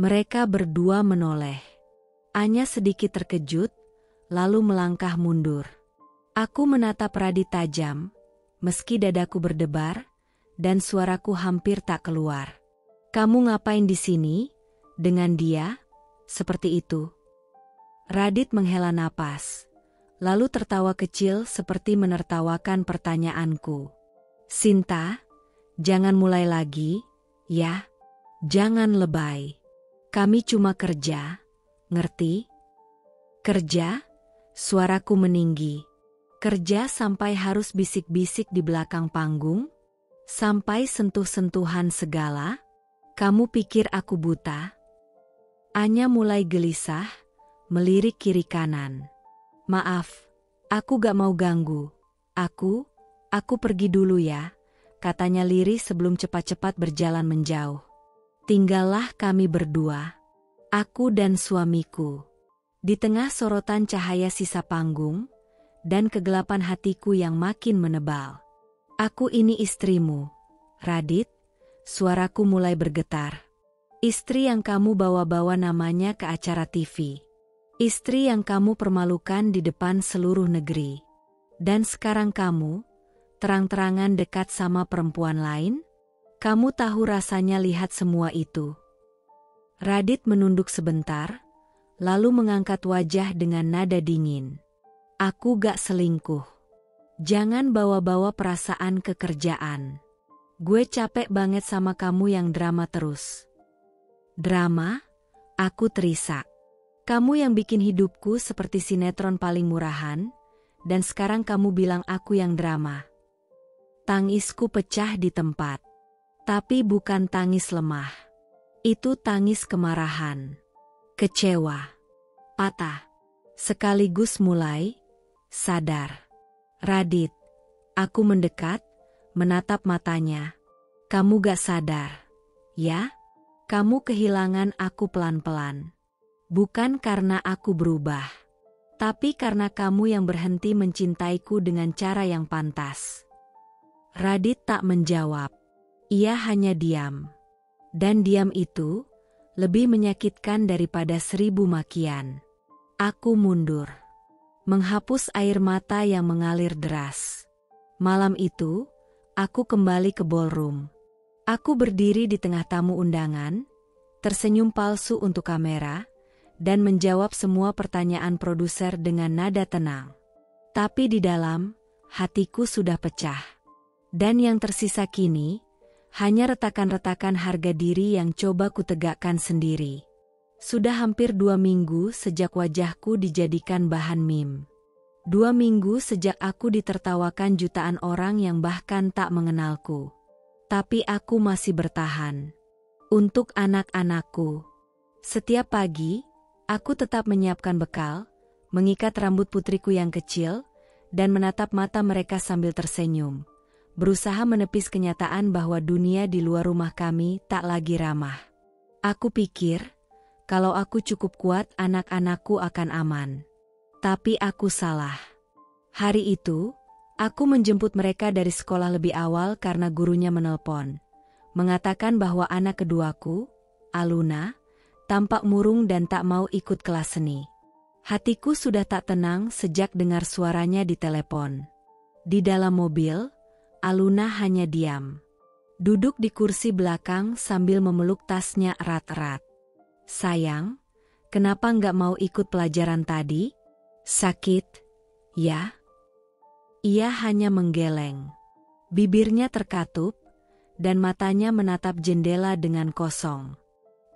Mereka berdua menoleh. Anya sedikit terkejut, lalu melangkah mundur. Aku menatap Radit tajam, meski dadaku berdebar, dan suaraku hampir tak keluar. Kamu ngapain di sini? Dengan dia? Seperti itu. Radit menghela napas, lalu tertawa kecil seperti menertawakan pertanyaanku. Sinta, jangan mulai lagi, ya? Jangan lebay. Kami cuma kerja, ngerti? Kerja? Suaraku meninggi. Kerja sampai harus bisik-bisik di belakang panggung? Sampai sentuh-sentuhan segala? Kamu pikir aku buta? Anya mulai gelisah, melirik kiri kanan. Maaf, aku gak mau ganggu. Aku pergi dulu ya, katanya lirih sebelum cepat-cepat berjalan menjauh. Tinggallah kami berdua, aku dan suamiku. Di tengah sorotan cahaya sisa panggung, dan kegelapan hatiku yang makin menebal. Aku ini istrimu, Radit, suaraku mulai bergetar. Istri yang kamu bawa-bawa namanya ke acara TV. Istri yang kamu permalukan di depan seluruh negeri. Dan sekarang kamu, terang-terangan dekat sama perempuan lain? Kamu tahu rasanya lihat semua itu? Radit menunduk sebentar, lalu mengangkat wajah dengan nada dingin. Aku gak selingkuh. Jangan bawa-bawa perasaan ke kerjaan. Gue capek banget sama kamu yang drama terus. Drama? Aku terisak. Kamu yang bikin hidupku seperti sinetron paling murahan, dan sekarang kamu bilang aku yang drama. Tangisku pecah di tempat. Tapi bukan tangis lemah. Itu tangis kemarahan. Kecewa. Patah. Sekaligus mulai sadar. Radit. Aku mendekat, menatap matanya. Kamu gak sadar, ya? Kamu kehilangan aku pelan-pelan. Bukan karena aku berubah, tapi karena kamu yang berhenti mencintaiku dengan cara yang pantas. Radit tak menjawab. Ia hanya diam. Dan diam itu lebih menyakitkan daripada 1000 makian. Aku mundur, menghapus air mata yang mengalir deras. Malam itu, aku kembali ke ballroom. Aku berdiri di tengah tamu undangan, tersenyum palsu untuk kamera, dan menjawab semua pertanyaan produser dengan nada tenang. Tapi di dalam, hatiku sudah pecah. Dan yang tersisa kini, hanya retakan-retakan harga diri yang coba kutegakkan sendiri. Sudah hampir 2 minggu sejak wajahku dijadikan bahan meme. 2 minggu sejak aku ditertawakan jutaan orang yang bahkan tak mengenalku. Tapi aku masih bertahan. Untuk anak-anakku. Setiap pagi, aku tetap menyiapkan bekal, mengikat rambut putriku yang kecil, dan menatap mata mereka sambil tersenyum. Berusaha menepis kenyataan bahwa dunia di luar rumah kami tak lagi ramah. Aku pikir, kalau aku cukup kuat anak-anakku akan aman. Tapi aku salah. Hari itu, aku menjemput mereka dari sekolah lebih awal karena gurunya menelpon. Mengatakan bahwa anak keduaku, Aluna, tampak murung dan tak mau ikut kelas seni. Hatiku sudah tak tenang sejak dengar suaranya di telepon. Di dalam mobil, Aluna hanya diam. Duduk di kursi belakang sambil memeluk tasnya erat-erat. Sayang, kenapa nggak mau ikut pelajaran tadi? Sakit, ya? Ia hanya menggeleng. Bibirnya terkatup, dan matanya menatap jendela dengan kosong.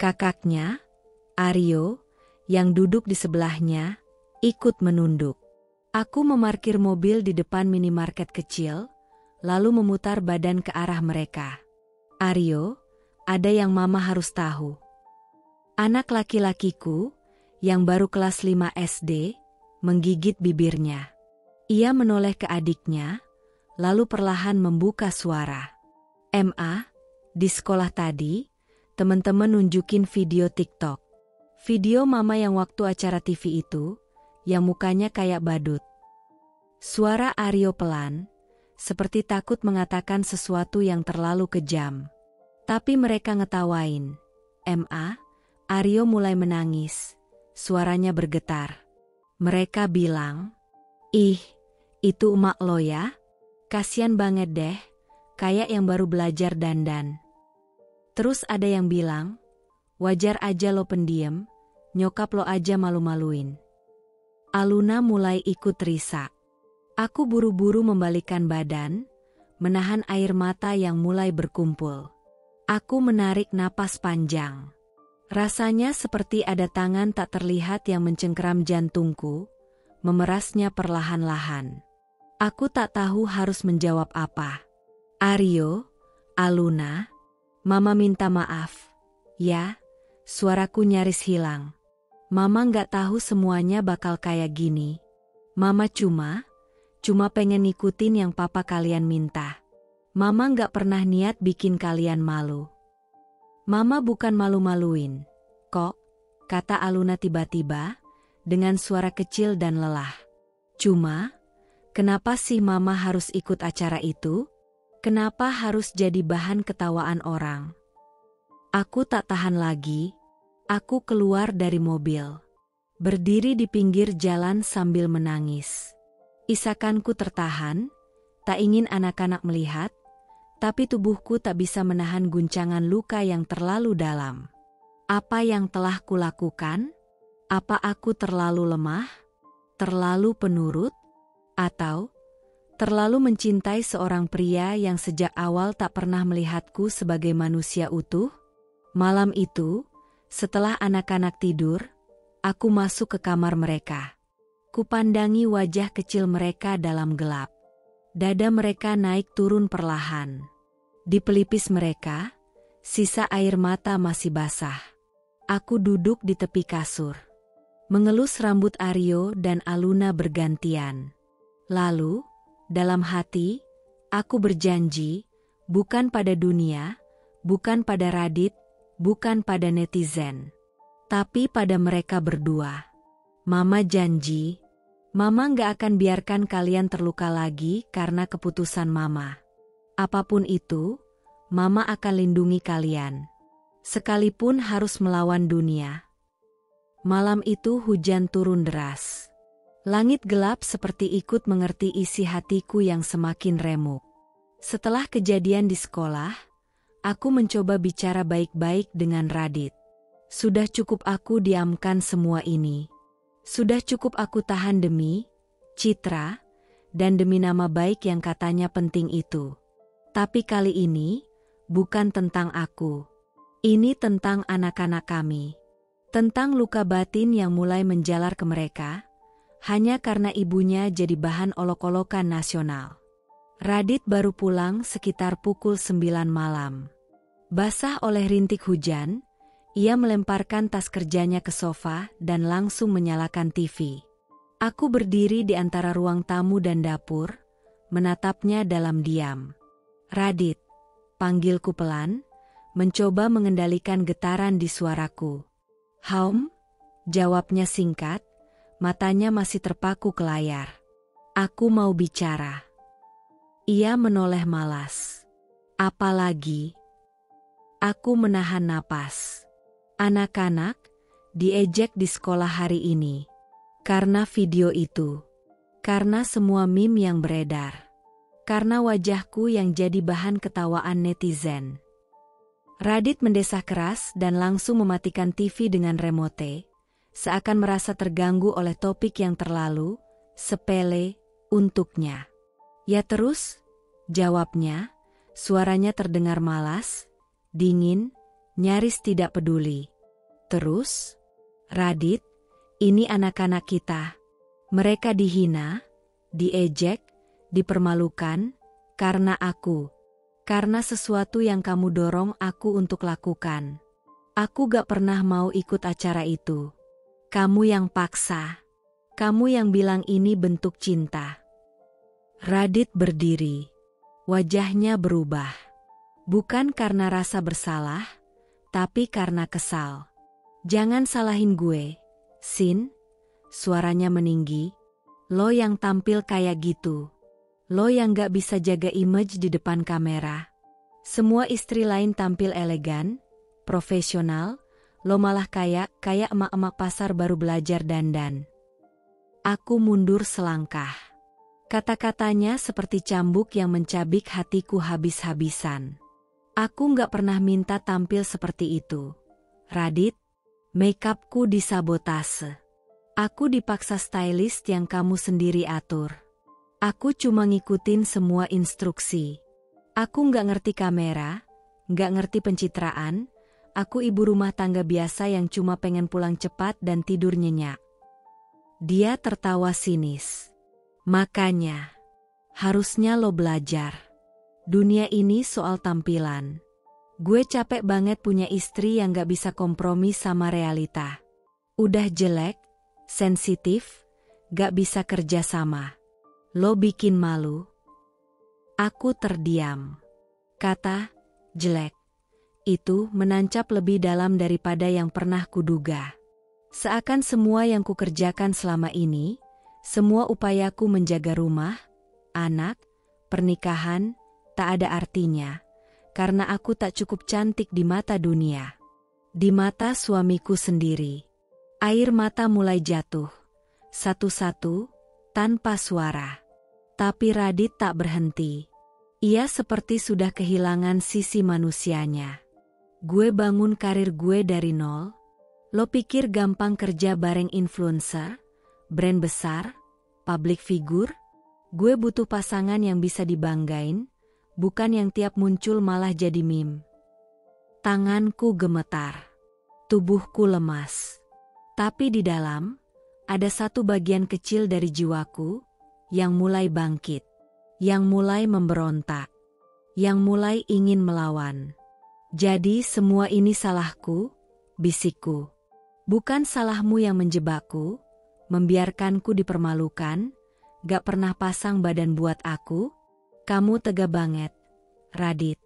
Kakaknya, Aryo, yang duduk di sebelahnya, ikut menunduk. Aku memarkir mobil di depan minimarket kecil, lalu memutar badan ke arah mereka. Aryo, ada yang mama harus tahu. Anak laki-lakiku, yang baru kelas 5 SD, menggigit bibirnya. Ia menoleh ke adiknya, lalu perlahan membuka suara. Ma, di sekolah tadi, teman-teman nunjukin video TikTok. Video mama yang waktu acara TV itu, yang mukanya kayak badut. Suara Aryo pelan, seperti takut mengatakan sesuatu yang terlalu kejam. Tapi mereka ngetawain. Ma, Aryo mulai menangis. Suaranya bergetar. Mereka bilang, "Ih, itu emak lo ya? Kasian banget deh, kayak yang baru belajar dandan." Terus ada yang bilang, "Wajar aja lo pendiam, nyokap lo aja malu-maluin." Aluna mulai ikut risak. Aku buru-buru membalikkan badan, menahan air mata yang mulai berkumpul. Aku menarik napas panjang. Rasanya seperti ada tangan tak terlihat yang mencengkeram jantungku, memerasnya perlahan-lahan. Aku tak tahu harus menjawab apa. Aryo, Aluna, mama minta maaf. Ya, suaraku nyaris hilang. Mama nggak tahu semuanya bakal kayak gini. Mama cuma pengen ngikutin yang papa kalian minta. Mama nggak pernah niat bikin kalian malu. Mama bukan malu-maluin, kok, kata Aluna tiba-tiba, dengan suara kecil dan lelah. Cuma, kenapa sih mama harus ikut acara itu? Kenapa harus jadi bahan ketawaan orang? Aku tak tahan lagi, aku keluar dari mobil. Berdiri di pinggir jalan sambil menangis. Isakanku tertahan, tak ingin anak-anak melihat, tapi tubuhku tak bisa menahan guncangan luka yang terlalu dalam. Apa yang telah kulakukan? Apa aku terlalu lemah? Terlalu penurut? Atau terlalu mencintai seorang pria yang sejak awal tak pernah melihatku sebagai manusia utuh? Malam itu, setelah anak-anak tidur, aku masuk ke kamar mereka. Kupandangi wajah kecil mereka dalam gelap. Dada mereka naik turun perlahan. Di pelipis mereka, sisa air mata masih basah. Aku duduk di tepi kasur. Mengelus rambut Aryo dan Aluna bergantian. Lalu, dalam hati, aku berjanji, bukan pada dunia, bukan pada Radit, bukan pada netizen, tapi pada mereka berdua. Mama janji, Mama nggak akan biarkan kalian terluka lagi karena keputusan Mama. Apapun itu, Mama akan lindungi kalian. sekalipun harus melawan dunia. Malam itu hujan turun deras. Langit gelap seperti ikut mengerti isi hatiku yang semakin remuk. Setelah kejadian di sekolah, aku mencoba bicara baik-baik dengan Radit. Sudah cukup aku diamkan semua ini. Sudah cukup aku tahan demi citra dan demi nama baik yang katanya penting itu. Tapi kali ini bukan tentang aku. Ini tentang anak-anak kami. Tentang luka batin yang mulai menjalar ke mereka, hanya karena ibunya jadi bahan olok-olokan nasional. Radit baru pulang sekitar pukul 9 malam. Basah oleh rintik hujan, ia melemparkan tas kerjanya ke sofa dan langsung menyalakan TV. Aku berdiri di antara ruang tamu dan dapur, menatapnya dalam diam. Radit, panggilku pelan, mencoba mengendalikan getaran di suaraku. Haum, jawabnya singkat, matanya masih terpaku ke layar. Aku mau bicara. Ia menoleh malas. Apalagi? Aku menahan napas. Anak-anak diejek di sekolah hari ini. Karena video itu. Karena semua meme yang beredar. Karena wajahku yang jadi bahan ketawaan netizen. Radit mendesah keras dan langsung mematikan TV dengan remote, seakan merasa terganggu oleh topik yang terlalu sepele untuknya. Ya terus, jawabnya, suaranya terdengar malas, dingin, nyaris tidak peduli. Terus, Radit, ini anak-anak kita. Mereka dihina, diejek, dipermalukan, karena aku. Karena sesuatu yang kamu dorong aku untuk lakukan. Aku gak pernah mau ikut acara itu. Kamu yang paksa. Kamu yang bilang ini bentuk cinta. Radit berdiri. Wajahnya berubah. Bukan karena rasa bersalah, tapi karena kesal. Jangan salahin gue, Sin. Suaranya meninggi. Lo yang tampil kayak gitu. Lo yang gak bisa jaga image di depan kamera. Semua istri lain tampil elegan, profesional, lo malah kayak emak-emak pasar baru belajar dandan. Aku mundur selangkah. Kata-katanya seperti cambuk yang mencabik hatiku habis-habisan. Aku gak pernah minta tampil seperti itu. Radit, makeupku disabotase. Aku dipaksa stylist yang kamu sendiri atur. Aku cuma ngikutin semua instruksi. Aku nggak ngerti kamera, nggak ngerti pencitraan. Aku ibu rumah tangga biasa yang cuma pengen pulang cepat dan tidur nyenyak. Dia tertawa sinis. Makanya, harusnya lo belajar. Dunia ini soal tampilan. Gue capek banget punya istri yang nggak bisa kompromi sama realita. Udah jelek, sensitif, nggak bisa kerja sama. Lo bikin malu. Aku terdiam. Kata, jelek. Itu menancap lebih dalam daripada yang pernah kuduga. Seakan semua yang kukerjakan selama ini, semua upayaku menjaga rumah, anak, pernikahan, tak ada artinya. Karena aku tak cukup cantik di mata dunia. Di mata suamiku sendiri. Air mata mulai jatuh. Satu-satu, tanpa suara. Tapi Radit tak berhenti. Ia seperti sudah kehilangan sisi manusianya. Gue bangun karir gue dari nol. Lo pikir gampang kerja bareng influencer, brand besar, public figure? Gue butuh pasangan yang bisa dibanggain, bukan yang tiap muncul malah jadi meme. Tanganku gemetar. Tubuhku lemas. Tapi di dalam, ada satu bagian kecil dari jiwaku, yang mulai bangkit, yang mulai memberontak, yang mulai ingin melawan. Jadi semua ini salahku, bisikku. Bukan salahmu yang menjebakku, membiarkanku dipermalukan, gak pernah pasang badan buat aku. Kamu tega banget, Radit.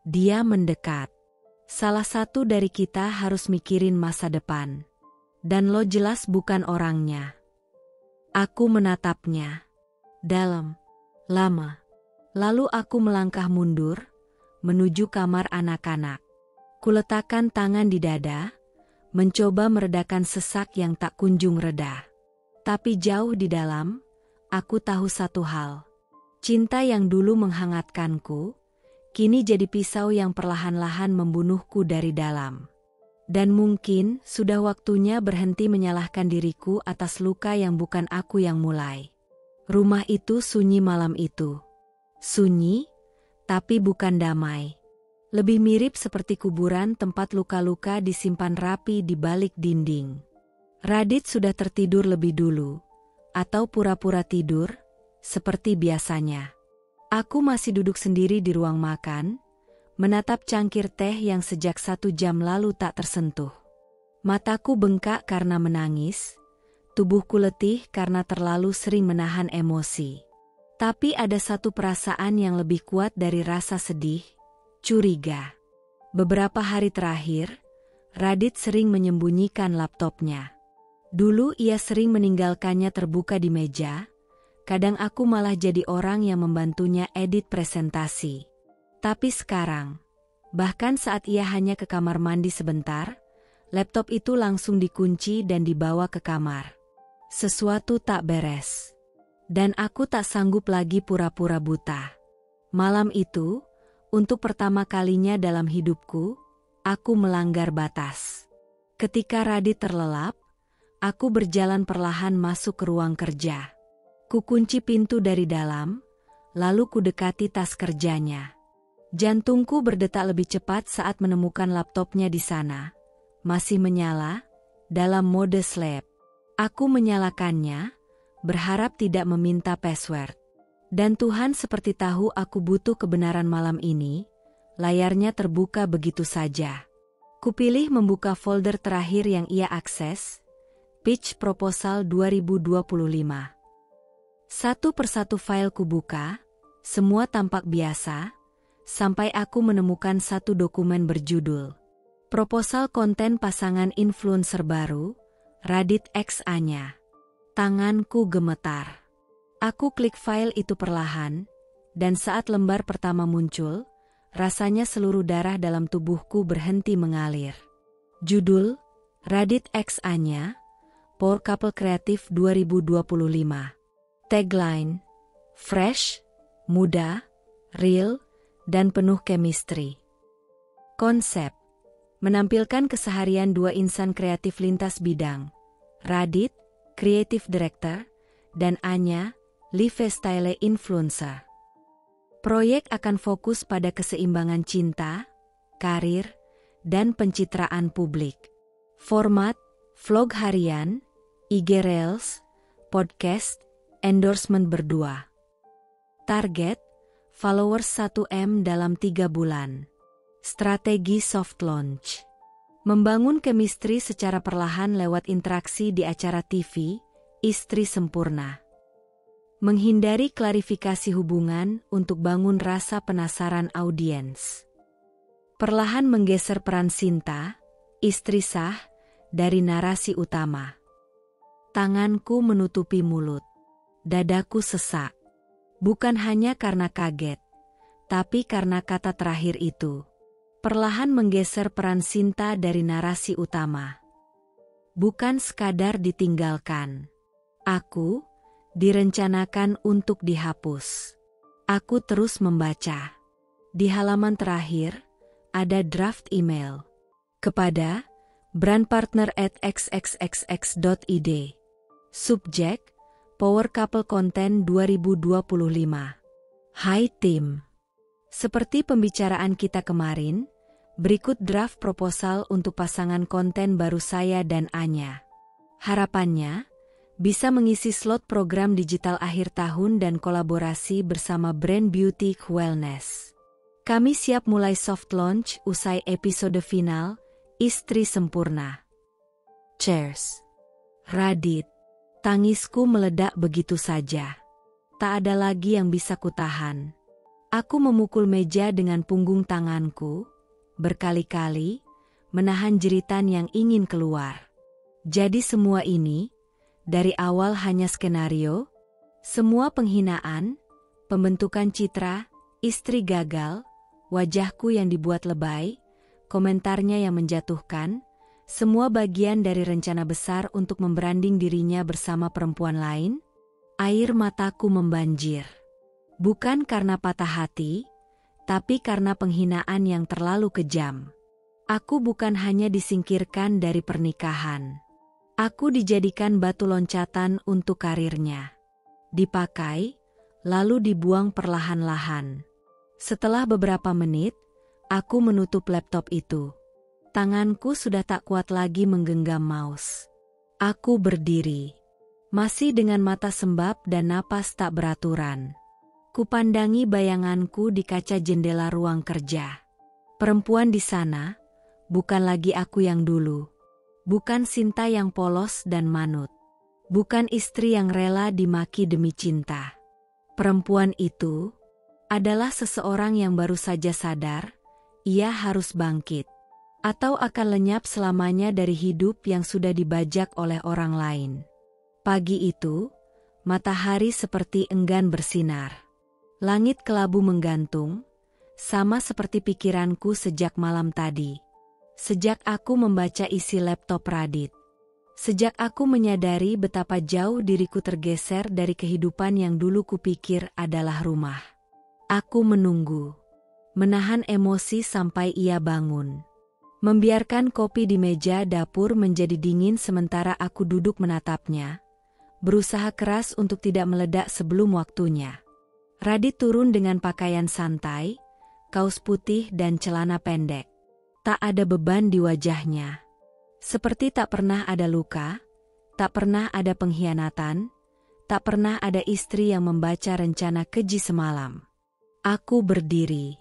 Dia mendekat. Salah satu dari kita harus mikirin masa depan. Dan lo jelas bukan orangnya. Aku menatapnya. Dalam. Lama. Lalu aku melangkah mundur, menuju kamar anak-anak. Kuletakkan tangan di dada, mencoba meredakan sesak yang tak kunjung reda. Tapi jauh di dalam, aku tahu satu hal. Cinta yang dulu menghangatkanku, kini jadi pisau yang perlahan-lahan membunuhku dari dalam. Dan mungkin sudah waktunya berhenti menyalahkan diriku atas luka yang bukan aku yang mulai. Rumah itu sunyi malam itu. Sunyi, tapi bukan damai. Lebih mirip seperti kuburan tempat luka-luka disimpan rapi di balik dinding. Radit sudah tertidur lebih dulu, atau pura-pura tidur, seperti biasanya. Aku masih duduk sendiri di ruang makan, menatap cangkir teh yang sejak 1 jam lalu tak tersentuh. Mataku bengkak karena menangis, tubuhku letih karena terlalu sering menahan emosi. Tapi ada satu perasaan yang lebih kuat dari rasa sedih, curiga. Beberapa hari terakhir, Radit sering menyembunyikan laptopnya. Dulu ia sering meninggalkannya terbuka di meja, kadang aku malah jadi orang yang membantunya edit presentasi. Tapi sekarang, bahkan saat ia hanya ke kamar mandi sebentar, laptop itu langsung dikunci dan dibawa ke kamar. Sesuatu tak beres. Dan aku tak sanggup lagi pura-pura buta. Malam itu, untuk pertama kalinya dalam hidupku, aku melanggar batas. Ketika Radit terlelap, aku berjalan perlahan masuk ke ruang kerja. Kukunci pintu dari dalam, lalu kudekati tas kerjanya. Jantungku berdetak lebih cepat saat menemukan laptopnya di sana, masih menyala, dalam mode sleep. Aku menyalakannya, berharap tidak meminta password. Dan Tuhan seperti tahu aku butuh kebenaran malam ini, layarnya terbuka begitu saja. Kupilih membuka folder terakhir yang ia akses, Pitch Proposal 2025. Satu persatu file kubuka, semua tampak biasa, sampai aku menemukan satu dokumen berjudul Proposal Konten Pasangan Influencer Baru, Radit X Anya. Tanganku gemetar. Aku klik file itu perlahan, dan saat lembar pertama muncul, rasanya seluruh darah dalam tubuhku berhenti mengalir. Judul, Radit X Anya, Power Couple Kreatif 2025. Tagline, fresh, muda, real, dan penuh chemistry. Konsep, menampilkan keseharian dua insan kreatif lintas bidang, Radit, Creative Director, dan Anya, Lifestyle Influencer. Proyek akan fokus pada keseimbangan cinta, karir, dan pencitraan publik. Format, vlog harian, IG Reels, podcast, endorsement berdua. Target, followers 1M dalam 3 bulan. Strategi soft launch. Membangun chemistry secara perlahan lewat interaksi di acara TV, Istri Sempurna. Menghindari klarifikasi hubungan untuk bangun rasa penasaran audiens. Perlahan menggeser peran Sinta, istri sah, dari narasi utama. Tanganku menutupi mulut. Dadaku sesak. Bukan hanya karena kaget, tapi karena kata terakhir itu. Perlahan menggeser peran Sinta dari narasi utama. Bukan sekadar ditinggalkan. Aku, direncanakan untuk dihapus. Aku terus membaca. Di halaman terakhir, ada draft email. Kepada brandpartner@xxxx.id. Subjek, Power Couple Content 2025. Hai tim. Seperti pembicaraan kita kemarin, berikut draft proposal untuk pasangan konten baru saya dan Anya. Harapannya, bisa mengisi slot program digital akhir tahun dan kolaborasi bersama brand beauty wellness. Kami siap mulai soft launch usai episode final, Istri Sempurna. Cheers. Radit. Tangisku meledak begitu saja. Tak ada lagi yang bisa kutahan. Aku memukul meja dengan punggung tanganku, berkali-kali, menahan jeritan yang ingin keluar. Jadi semua ini, dari awal hanya skenario, semua penghinaan, pembentukan citra, istri gagal, wajahku yang dibuat lebay, komentarnya yang menjatuhkan, semua bagian dari rencana besar untuk membranding dirinya bersama perempuan lain. Air mataku membanjir. Bukan karena patah hati, tapi karena penghinaan yang terlalu kejam. Aku bukan hanya disingkirkan dari pernikahan. Aku dijadikan batu loncatan untuk karirnya. Dipakai, lalu dibuang perlahan-lahan. Setelah beberapa menit, aku menutup laptop itu. Tanganku sudah tak kuat lagi menggenggam mouse. Aku berdiri, masih dengan mata sembab dan napas tak beraturan. Kupandangi bayanganku di kaca jendela ruang kerja. Perempuan di sana, bukan lagi aku yang dulu. Bukan Sinta yang polos dan manut. Bukan istri yang rela dimaki demi cinta. Perempuan itu adalah seseorang yang baru saja sadar, ia harus bangkit. Atau akan lenyap selamanya dari hidup yang sudah dibajak oleh orang lain. Pagi itu, matahari seperti enggan bersinar. Langit kelabu menggantung, sama seperti pikiranku sejak malam tadi. Sejak aku membaca isi laptop Radit. Sejak aku menyadari betapa jauh diriku tergeser dari kehidupan yang dulu kupikir adalah rumah. Aku menunggu, menahan emosi sampai ia bangun. Membiarkan kopi di meja dapur menjadi dingin sementara aku duduk menatapnya, berusaha keras untuk tidak meledak sebelum waktunya. Radit turun dengan pakaian santai, kaos putih dan celana pendek. Tak ada beban di wajahnya. Seperti tak pernah ada luka, tak pernah ada pengkhianatan, tak pernah ada istri yang membaca rencana keji semalam. Aku berdiri.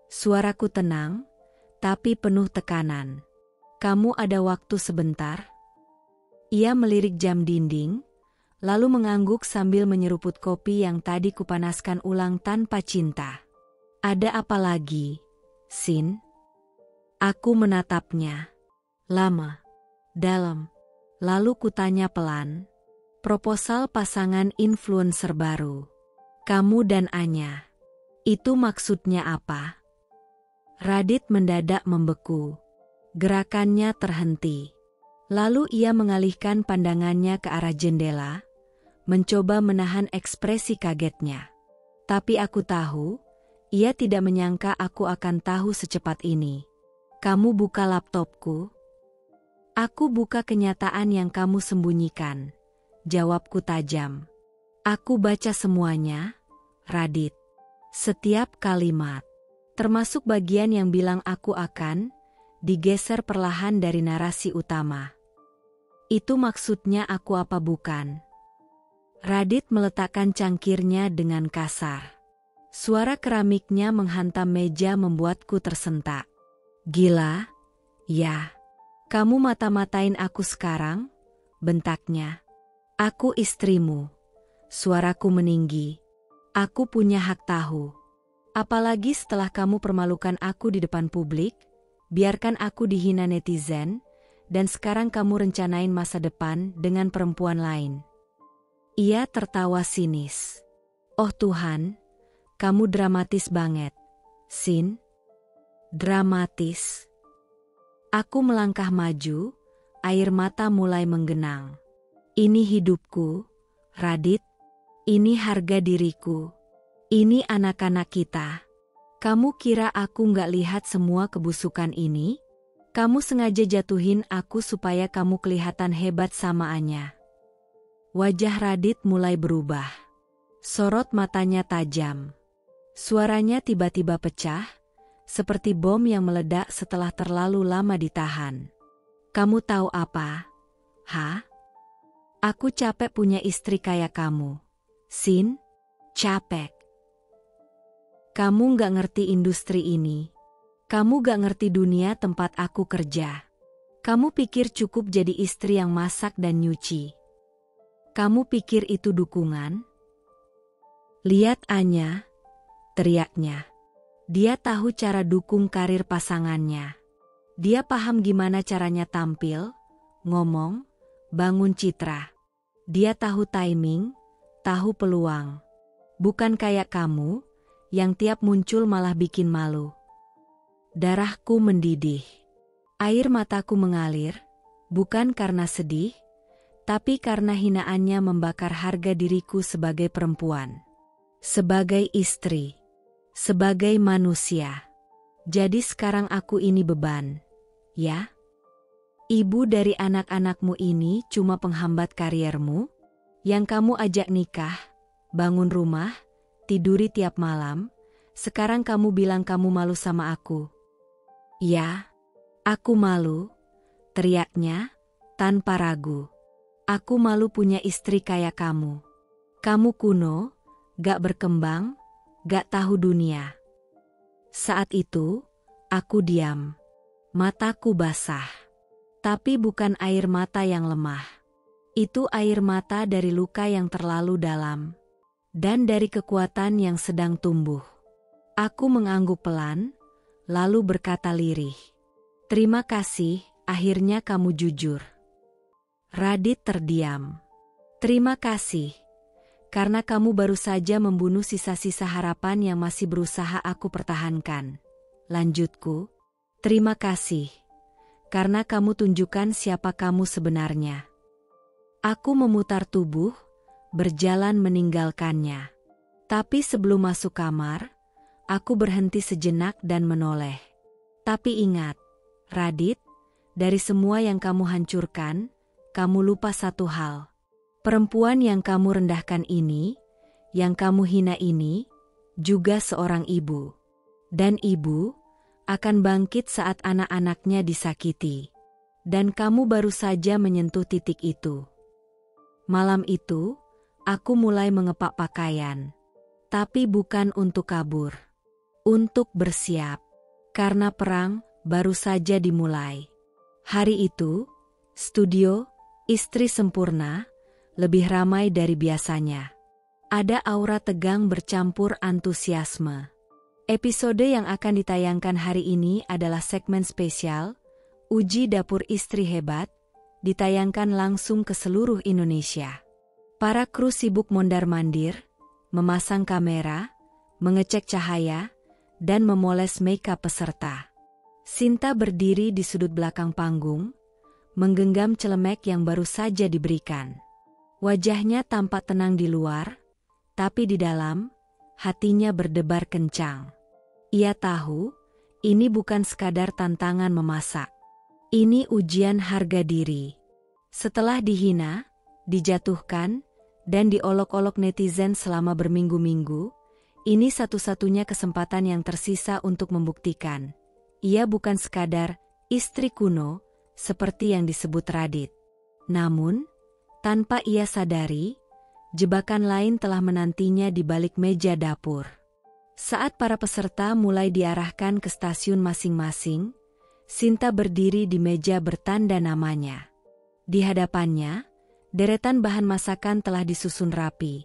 Suaraku tenang, tapi penuh tekanan. Kamu ada waktu sebentar? Ia melirik jam dinding, lalu mengangguk sambil menyeruput kopi yang tadi kupanaskan ulang tanpa cinta. Ada apa lagi, Sin? Aku menatapnya. Lama. Dalam. Lalu kutanya pelan. Proposal pasangan influencer baru. Kamu dan Anya. Itu maksudnya apa? Radit mendadak membeku. Gerakannya terhenti. Lalu ia mengalihkan pandangannya ke arah jendela, mencoba menahan ekspresi kagetnya. Tapi aku tahu, ia tidak menyangka aku akan tahu secepat ini. Kamu buka laptopku? Aku buka kenyataan yang kamu sembunyikan. Jawabku tajam. Aku baca semuanya, Radit. Setiap kalimat. Termasuk bagian yang bilang aku akan digeser perlahan dari narasi utama. Itu maksudnya aku apa bukan? Radit meletakkan cangkirnya dengan kasar. Suara keramiknya menghantam meja membuatku tersentak. Gila? Ya. Kamu mata-matain aku sekarang? Bentaknya. Aku istrimu. Suaraku meninggi. Aku punya hak tahu. Apalagi setelah kamu permalukan aku di depan publik, biarkan aku dihina netizen, dan sekarang kamu rencanain masa depan dengan perempuan lain. Ia tertawa sinis. Oh Tuhan, kamu dramatis banget, Sin. Dramatis. Aku melangkah maju, air mata mulai menggenang. Ini hidupku, Radit. Ini harga diriku. Ini anak-anak kita. Kamu kira aku nggak lihat semua kebusukan ini? Kamu sengaja jatuhin aku supaya kamu kelihatan hebat sama Anya. Wajah Radit mulai berubah. Sorot matanya tajam. Suaranya tiba-tiba pecah, seperti bom yang meledak setelah terlalu lama ditahan. Kamu tahu apa? Hah? Aku capek punya istri kayak kamu. Sin, capek. Kamu gak ngerti industri ini. Kamu gak ngerti dunia tempat aku kerja. Kamu pikir cukup jadi istri yang masak dan nyuci. Kamu pikir itu dukungan? Lihat Anya, teriaknya. Dia tahu cara dukung karir pasangannya. Dia paham gimana caranya tampil, ngomong, bangun citra. Dia tahu timing, tahu peluang. Bukan kayak kamu, yang tiap muncul malah bikin malu. Darahku mendidih. Air mataku mengalir, bukan karena sedih, tapi karena hinaannya membakar harga diriku sebagai perempuan. Sebagai istri. Sebagai manusia. Jadi sekarang aku ini beban, ya? Ibu dari anak-anakmu ini cuma penghambat kariermu? Yang kamu ajak nikah, bangun rumah, tiduri tiap malam, sekarang kamu bilang kamu malu sama aku. Ya, aku malu, teriaknya, tanpa ragu. Aku malu punya istri kayak kamu. Kamu kuno, gak berkembang, gak tahu dunia. Saat itu, aku diam. Mataku basah. Tapi bukan air mata yang lemah. Itu air mata dari luka yang terlalu dalam. Dan dari kekuatan yang sedang tumbuh. Aku mengangguk pelan, lalu berkata lirih. Terima kasih, akhirnya kamu jujur. Radit terdiam. Terima kasih. Karena kamu baru saja membunuh sisa-sisa harapan yang masih berusaha aku pertahankan. Lanjutku. Terima kasih. Karena kamu tunjukkan siapa kamu sebenarnya. Aku memutar tubuh, berjalan meninggalkannya. Tapi sebelum masuk kamar, aku berhenti sejenak dan menoleh. Tapi ingat, Radit, dari semua yang kamu hancurkan, kamu lupa satu hal. Perempuan yang kamu rendahkan ini, yang kamu hina ini, juga seorang ibu. Dan ibu akan bangkit saat anak-anaknya disakiti. Dan kamu baru saja menyentuh titik itu. Malam itu, aku mulai mengepak pakaian. Tapi bukan untuk kabur. Untuk bersiap. Karena perang baru saja dimulai. Hari itu, studio, Istri Sempurna, lebih ramai dari biasanya. Ada aura tegang bercampur antusiasme. Episode yang akan ditayangkan hari ini adalah segmen spesial, Uji Dapur Istri Hebat, ditayangkan langsung ke seluruh Indonesia. Para kru sibuk mondar-mandir, memasang kamera, mengecek cahaya, dan memoles makeup peserta. Sinta berdiri di sudut belakang panggung, menggenggam celemek yang baru saja diberikan. Wajahnya tampak tenang di luar, tapi di dalam, hatinya berdebar kencang. Ia tahu, ini bukan sekadar tantangan memasak. Ini ujian harga diri. Setelah dihina, dijatuhkan, dan diolok-olok netizen selama berminggu-minggu, ini satu-satunya kesempatan yang tersisa untuk membuktikan. Ia bukan sekadar istri kuno, seperti yang disebut Radit. Namun, tanpa ia sadari, jebakan lain telah menantinya di balik meja dapur. Saat para peserta mulai diarahkan ke stasiun masing-masing, Sinta berdiri di meja bertanda namanya. Di hadapannya, deretan bahan masakan telah disusun rapi.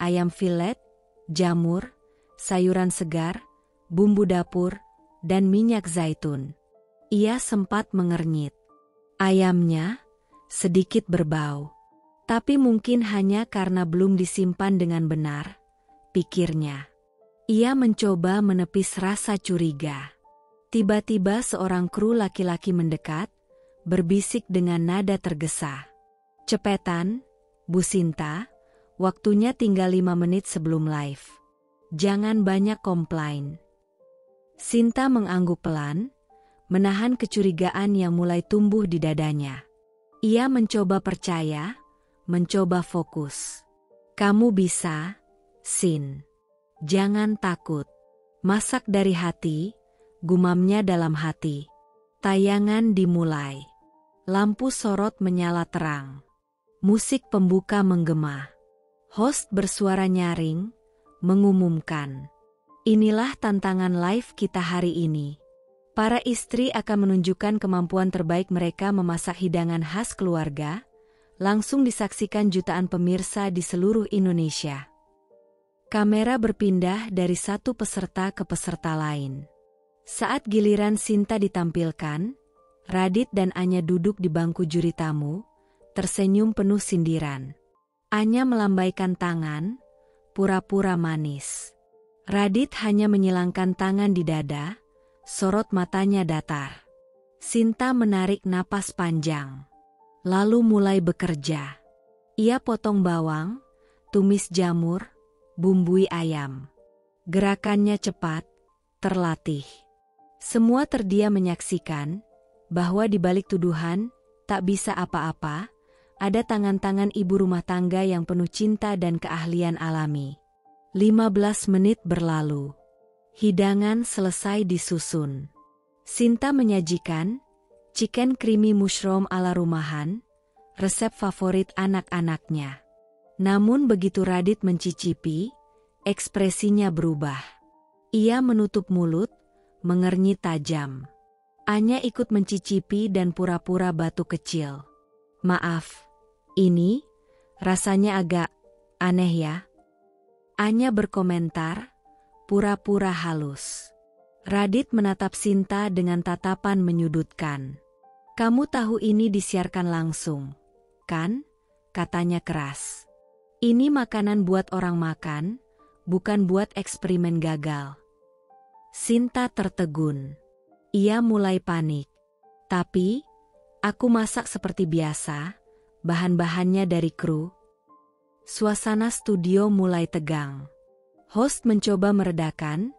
Ayam filet, jamur, sayuran segar, bumbu dapur, dan minyak zaitun. Ia sempat mengernyit. Ayamnya sedikit berbau. Tapi mungkin hanya karena belum disimpan dengan benar, pikirnya. Ia mencoba menepis rasa curiga. Tiba-tiba seorang kru laki-laki mendekat, berbisik dengan nada tergesa. Cepetan, Bu Sinta, waktunya tinggal 5 menit sebelum live. Jangan banyak komplain. Sinta mengangguk pelan, menahan kecurigaan yang mulai tumbuh di dadanya. Ia mencoba percaya, mencoba fokus. Kamu bisa, Sin. Jangan takut. Masak dari hati, gumamnya dalam hati. Tayangan dimulai. Lampu sorot menyala terang. Musik pembuka menggema. Host bersuara nyaring, mengumumkan. Inilah tantangan live kita hari ini. Para istri akan menunjukkan kemampuan terbaik mereka memasak hidangan khas keluarga, langsung disaksikan jutaan pemirsa di seluruh Indonesia. Kamera berpindah dari satu peserta ke peserta lain. Saat giliran Sinta ditampilkan, Radit dan Anya duduk di bangku juri tamu, tersenyum penuh sindiran. Anya melambaikan tangan, pura-pura manis. Radit hanya menyilangkan tangan di dada, sorot matanya datar. Sinta menarik napas panjang. Lalu mulai bekerja. Ia potong bawang, tumis jamur, bumbui ayam. Gerakannya cepat, terlatih. Semua terdiam menyaksikan bahwa di balik tuduhan tak bisa apa-apa, ada tangan-tangan ibu rumah tangga yang penuh cinta dan keahlian alami. 15 menit berlalu. Hidangan selesai disusun. Sinta menyajikan chicken creamy mushroom ala rumahan, resep favorit anak-anaknya. Namun begitu Radit mencicipi, ekspresinya berubah. Ia menutup mulut, mengernyit tajam. Anya ikut mencicipi dan pura-pura batuk kecil. Maaf, ini rasanya agak aneh ya. Anya berkomentar, pura-pura halus. Radit menatap Sinta dengan tatapan menyudutkan. Kamu tahu ini disiarkan langsung, kan? Katanya keras. Ini makanan buat orang makan, bukan buat eksperimen gagal. Sinta tertegun. Ia mulai panik. Tapi, aku masak seperti biasa, bahan-bahannya dari kru. Suasana studio mulai tegang. Host mencoba meredakan,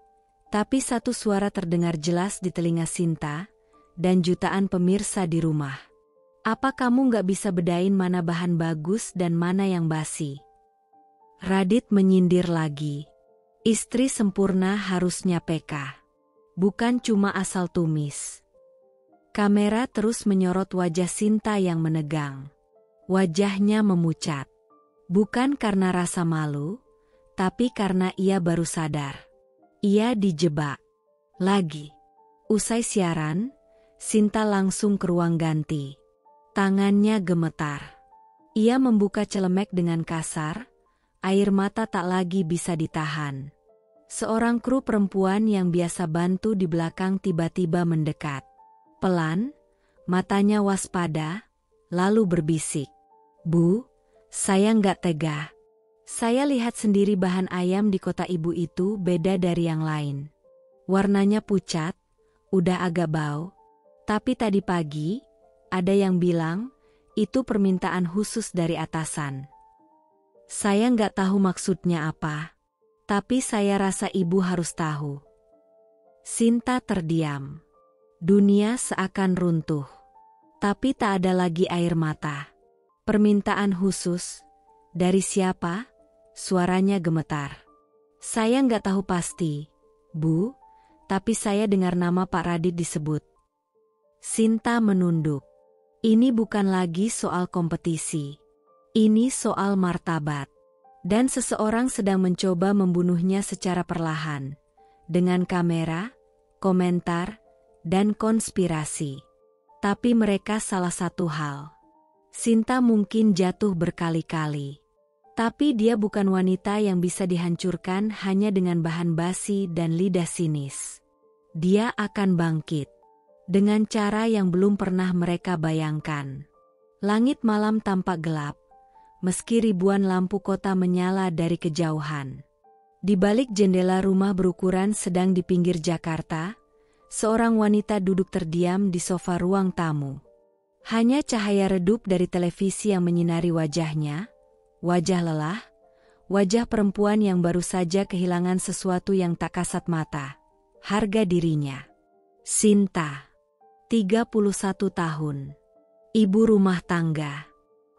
tapi satu suara terdengar jelas di telinga Sinta, dan jutaan pemirsa di rumah. Apa kamu nggak bisa bedain mana bahan bagus dan mana yang basi? Radit menyindir lagi. Istri sempurna harusnya peka. Bukan cuma asal tumis. Kamera terus menyorot wajah Sinta yang menegang. Wajahnya memucat. Bukan karena rasa malu, tapi karena ia baru sadar. Ia dijebak. Lagi. Usai siaran, Sinta langsung ke ruang ganti. Tangannya gemetar. Ia membuka celemek dengan kasar, air mata tak lagi bisa ditahan. Seorang kru perempuan yang biasa bantu di belakang tiba-tiba mendekat. Pelan, matanya waspada, lalu berbisik. Bu, saya nggak tega. Saya lihat sendiri bahan ayam di kota ibu itu beda dari yang lain. Warnanya pucat, udah agak bau. Tapi tadi pagi, ada yang bilang, itu permintaan khusus dari atasan. Saya nggak tahu maksudnya apa. Tapi saya rasa ibu harus tahu. Sinta terdiam. Dunia seakan runtuh. Tapi tak ada lagi air mata. Permintaan khusus? Dari siapa? Suaranya gemetar. Saya nggak tahu pasti, Bu, tapi saya dengar nama Pak Radit disebut. Sinta menunduk. Ini bukan lagi soal kompetisi. Ini soal martabat. Dan seseorang sedang mencoba membunuhnya secara perlahan. Dengan kamera, komentar, dan konspirasi. Tapi mereka salah satu hal. Sinta mungkin jatuh berkali-kali. Tapi dia bukan wanita yang bisa dihancurkan hanya dengan bahan basi dan lidah sinis. Dia akan bangkit. Dengan cara yang belum pernah mereka bayangkan. Langit malam tampak gelap. Meski ribuan lampu kota menyala dari kejauhan. Di balik jendela rumah berukuran sedang di pinggir Jakarta, seorang wanita duduk terdiam di sofa ruang tamu. Hanya cahaya redup dari televisi yang menyinari wajahnya. Wajah lelah, wajah perempuan yang baru saja kehilangan sesuatu yang tak kasat mata, harga dirinya. Sinta, 31 tahun, ibu rumah tangga,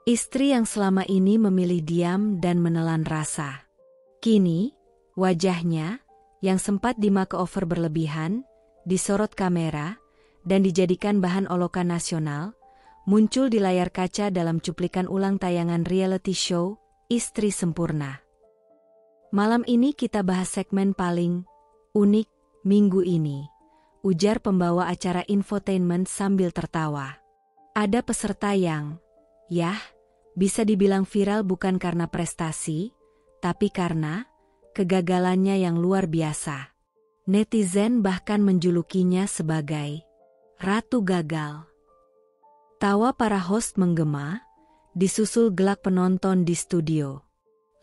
istri yang selama ini memilih diam dan menelan rasa. Kini, wajahnya, yang sempat di-makeover berlebihan, disorot kamera, dan dijadikan bahan olokan nasional, muncul di layar kaca dalam cuplikan ulang tayangan reality show, Istri Sempurna. Malam ini kita bahas segmen paling unik minggu ini, ujar pembawa acara infotainment sambil tertawa. Ada peserta yang, bisa dibilang viral bukan karena prestasi, tapi karena kegagalannya yang luar biasa. Netizen bahkan menjulukinya sebagai Ratu Gagal. Tawa para host menggema, disusul gelak penonton di studio.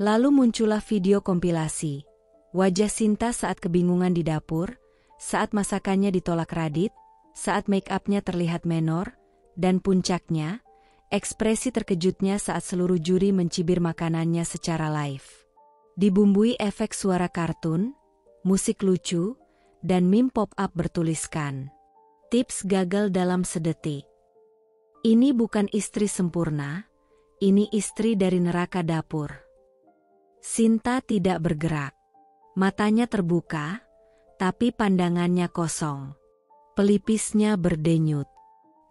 Lalu muncullah video kompilasi, wajah Sinta saat kebingungan di dapur, saat masakannya ditolak Radit, saat make-upnya terlihat menor, dan puncaknya, ekspresi terkejutnya saat seluruh juri mencibir makanannya secara live. Dibumbui efek suara kartun, musik lucu, dan meme pop-up bertuliskan, "Tips gagal dalam sedetik." Ini bukan istri sempurna, ini istri dari neraka dapur. Sinta tidak bergerak. Matanya terbuka, tapi pandangannya kosong. Pelipisnya berdenyut.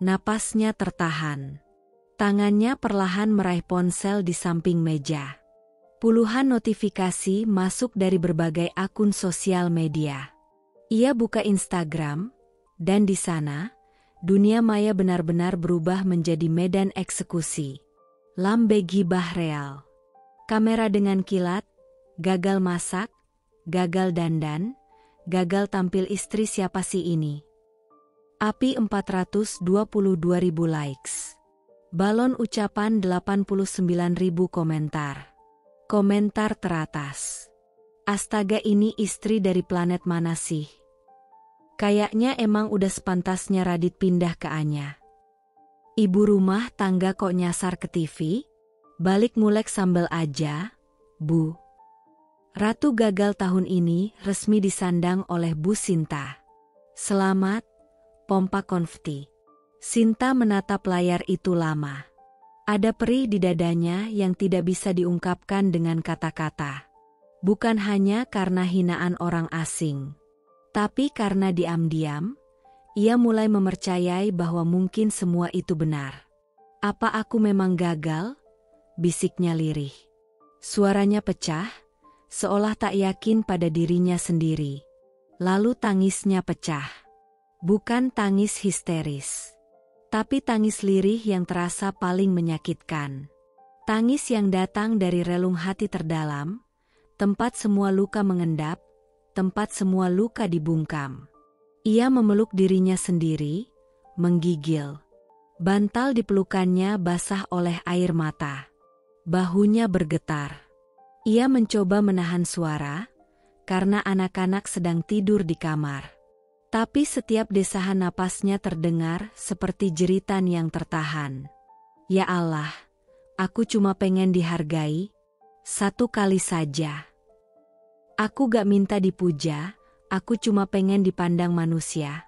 Napasnya tertahan. Tangannya perlahan meraih ponsel di samping meja. Puluhan notifikasi masuk dari berbagai akun sosial media. Ia buka Instagram, dan di sana, dunia maya benar-benar berubah menjadi medan eksekusi. Lambe gibah real. Kamera dengan kilat, gagal masak, gagal dandan, gagal tampil istri siapa sih ini. Api 422.000 likes. Balon ucapan 89.000 komentar. Komentar teratas. Astaga, ini istri dari planet mana sih? Kayaknya emang udah sepantasnya Radit pindah ke Anya. Ibu rumah tangga kok nyasar ke TV? Balik ngulek sambal aja, Bu. Ratu gagal tahun ini resmi disandang oleh Bu Sinta. Selamat, pompa konfeti. Sinta menatap layar itu lama. Ada perih di dadanya yang tidak bisa diungkapkan dengan kata-kata. Bukan hanya karena hinaan orang asing, tapi karena diam-diam, ia mulai mempercayai bahwa mungkin semua itu benar. Apa aku memang gagal? Bisiknya lirih. Suaranya pecah, seolah tak yakin pada dirinya sendiri. Lalu tangisnya pecah. Bukan tangis histeris, tapi tangis lirih yang terasa paling menyakitkan. Tangis yang datang dari relung hati terdalam, tempat semua luka mengendap, tempat semua luka dibungkam. Ia memeluk dirinya sendiri, menggigil. Bantal di pelukannya basah oleh air mata. Bahunya bergetar. Ia mencoba menahan suara, karena anak-anak sedang tidur di kamar. Tapi setiap desahan napasnya terdengar seperti jeritan yang tertahan. Ya Allah, aku cuma pengen dihargai, satu kali saja. Aku gak minta dipuja, aku cuma pengen dipandang manusia.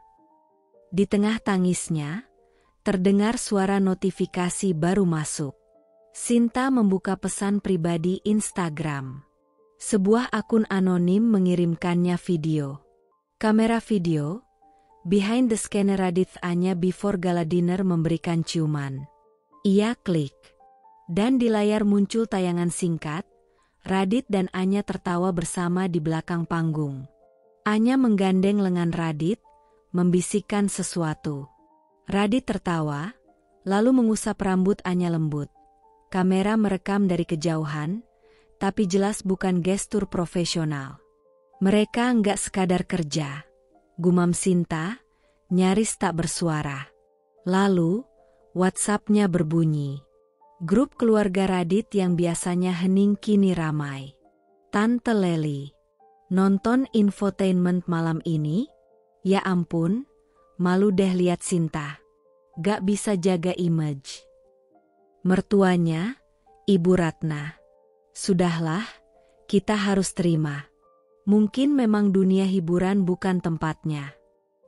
Di tengah tangisnya, terdengar suara notifikasi baru masuk. Sinta membuka pesan pribadi Instagram. Sebuah akun anonim mengirimkannya video. Kamera video, behind the scenes Radit Anya before gala dinner memberikan ciuman. Ia klik. Dan di layar muncul tayangan singkat, Radit dan Anya tertawa bersama di belakang panggung. Anya menggandeng lengan Radit, membisikkan sesuatu. Radit tertawa, lalu mengusap rambut Anya lembut. Kamera merekam dari kejauhan, tapi jelas bukan gestur profesional. Mereka nggak sekadar kerja, gumam Sinta, nyaris tak bersuara. Lalu, WhatsApp-nya berbunyi. Grup keluarga Radit yang biasanya hening kini ramai. Tante Leli, nonton infotainment malam ini? Ya ampun, malu deh lihat Sinta. Gak bisa jaga image. Mertuanya, Ibu Ratna. Sudahlah, kita harus terima. Mungkin memang dunia hiburan bukan tempatnya.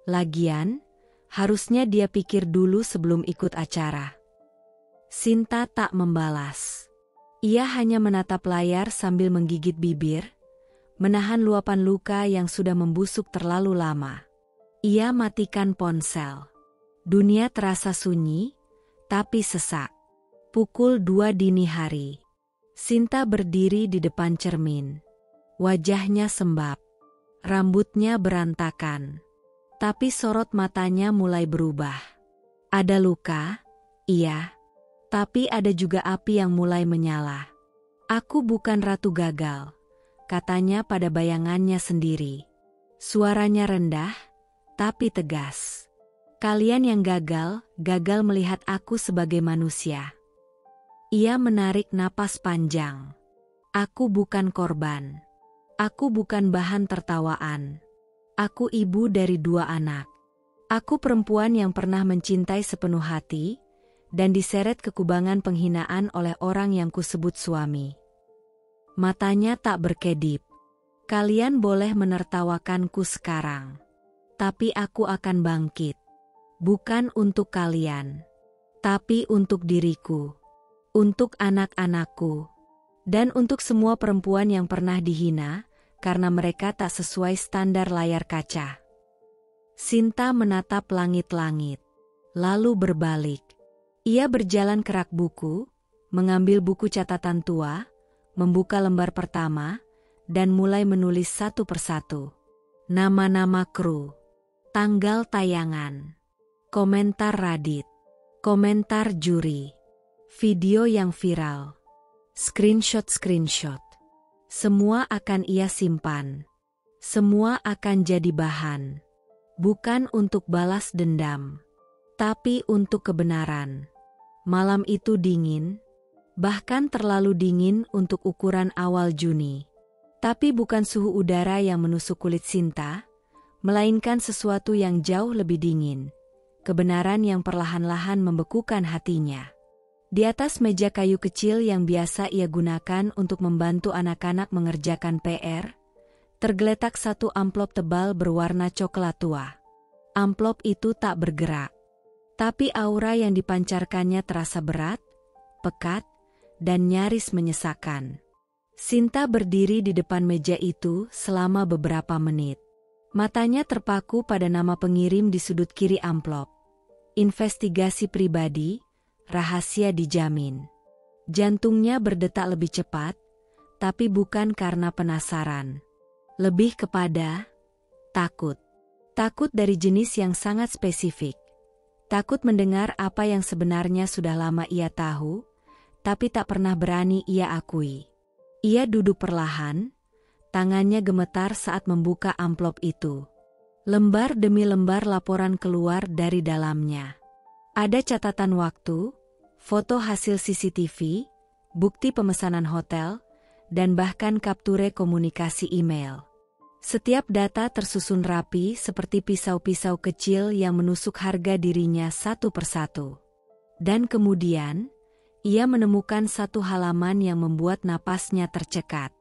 Lagian, harusnya dia pikir dulu sebelum ikut acara. Sinta tak membalas. Ia hanya menatap layar sambil menggigit bibir, menahan luapan luka yang sudah membusuk terlalu lama. Ia matikan ponsel. Dunia terasa sunyi, tapi sesak. Pukul 2 dini hari. Sinta berdiri di depan cermin. Wajahnya sembab. Rambutnya berantakan. Tapi sorot matanya mulai berubah. Ada luka, iya. Tapi ada juga api yang mulai menyala. Aku bukan ratu gagal, katanya pada bayangannya sendiri. Suaranya rendah, tapi tegas. Kalian yang gagal melihat aku sebagai manusia. Ia menarik napas panjang. Aku bukan korban. Aku bukan bahan tertawaan. Aku ibu dari 2 anak. Aku perempuan yang pernah mencintai sepenuh hati, dan diseret ke kubangan penghinaan oleh orang yang kusebut suami. Matanya tak berkedip. Kalian boleh menertawakanku sekarang. Tapi aku akan bangkit. Bukan untuk kalian. Tapi untuk diriku. Untuk anak-anakku. Dan untuk semua perempuan yang pernah dihina, karena mereka tak sesuai standar layar kaca. Sinta menatap langit-langit. Lalu berbalik. Ia berjalan ke rak buku, mengambil buku catatan tua, membuka lembar pertama, dan mulai menulis satu persatu. Nama-nama kru, tanggal tayangan, komentar Reddit, komentar juri, video yang viral, screenshot. Semua akan ia simpan. Semua akan jadi bahan. Bukan untuk balas dendam, tapi untuk kebenaran. Malam itu dingin, bahkan terlalu dingin untuk ukuran awal Juni. Tapi bukan suhu udara yang menusuk kulit Sinta, melainkan sesuatu yang jauh lebih dingin. Kebenaran yang perlahan-lahan membekukan hatinya. Di atas meja kayu kecil yang biasa ia gunakan untuk membantu anak-anak mengerjakan PR, tergeletak satu amplop tebal berwarna coklat tua. Amplop itu tak bergerak. Tapi aura yang dipancarkannya terasa berat, pekat, dan nyaris menyesakan. Sinta berdiri di depan meja itu selama beberapa menit. Matanya terpaku pada nama pengirim di sudut kiri amplop. Investigasi pribadi, rahasia dijamin. Jantungnya berdetak lebih cepat, tapi bukan karena penasaran. Lebih kepada takut. Takut dari jenis yang sangat spesifik. Takut mendengar apa yang sebenarnya sudah lama ia tahu, tapi tak pernah berani ia akui. Ia duduk perlahan, tangannya gemetar saat membuka amplop itu. Lembar demi lembar laporan keluar dari dalamnya. Ada catatan waktu, foto hasil CCTV, bukti pemesanan hotel, dan bahkan kapture komunikasi email. Setiap data tersusun rapi seperti pisau-pisau kecil yang menusuk harga dirinya satu persatu. Dan kemudian, ia menemukan satu halaman yang membuat napasnya tercekat.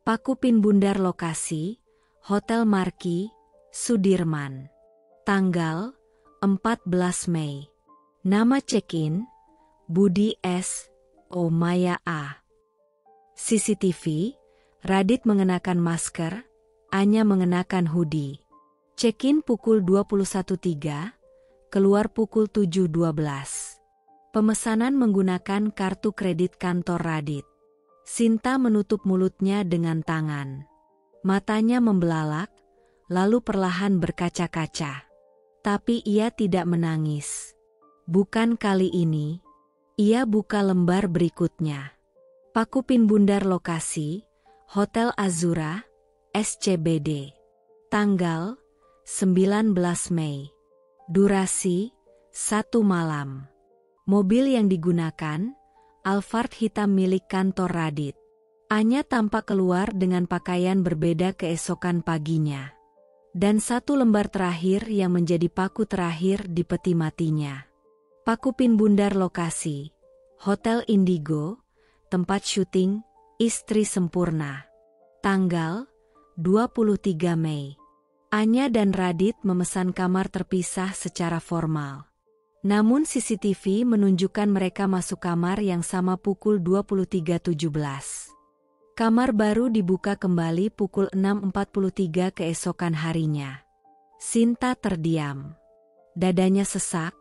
Paku pin bundar lokasi, Hotel Marquis, Sudirman. Tanggal, 14 Mei. Nama check-in, Budi S. O. Maya A. CCTV, Radit mengenakan masker, Anya mengenakan hoodie. Check-in pukul 21.03, keluar pukul 7.12. Pemesanan menggunakan kartu kredit kantor Radit. Sinta menutup mulutnya dengan tangan. Matanya membelalak, lalu perlahan berkaca-kaca. Tapi ia tidak menangis. Bukan kali ini. Ia buka lembar berikutnya. Paku pin bundar lokasi, Hotel Azura, SCBD. Tanggal, 19 Mei. Durasi, 1 malam. Mobil yang digunakan, Alphard hitam milik kantor Radit. Anya tampak keluar dengan pakaian berbeda keesokan paginya. Dan satu lembar terakhir yang menjadi paku terakhir di peti matinya. Paku pin bundar lokasi, Hotel Indigo, tempat syuting, Istri Sempurna. Tanggal, 23 Mei. Anya dan Radit memesan kamar terpisah secara formal. Namun CCTV menunjukkan mereka masuk kamar yang sama pukul 23.17. Kamar baru dibuka kembali pukul 6.43 keesokan harinya. Sinta terdiam. Dadanya sesak,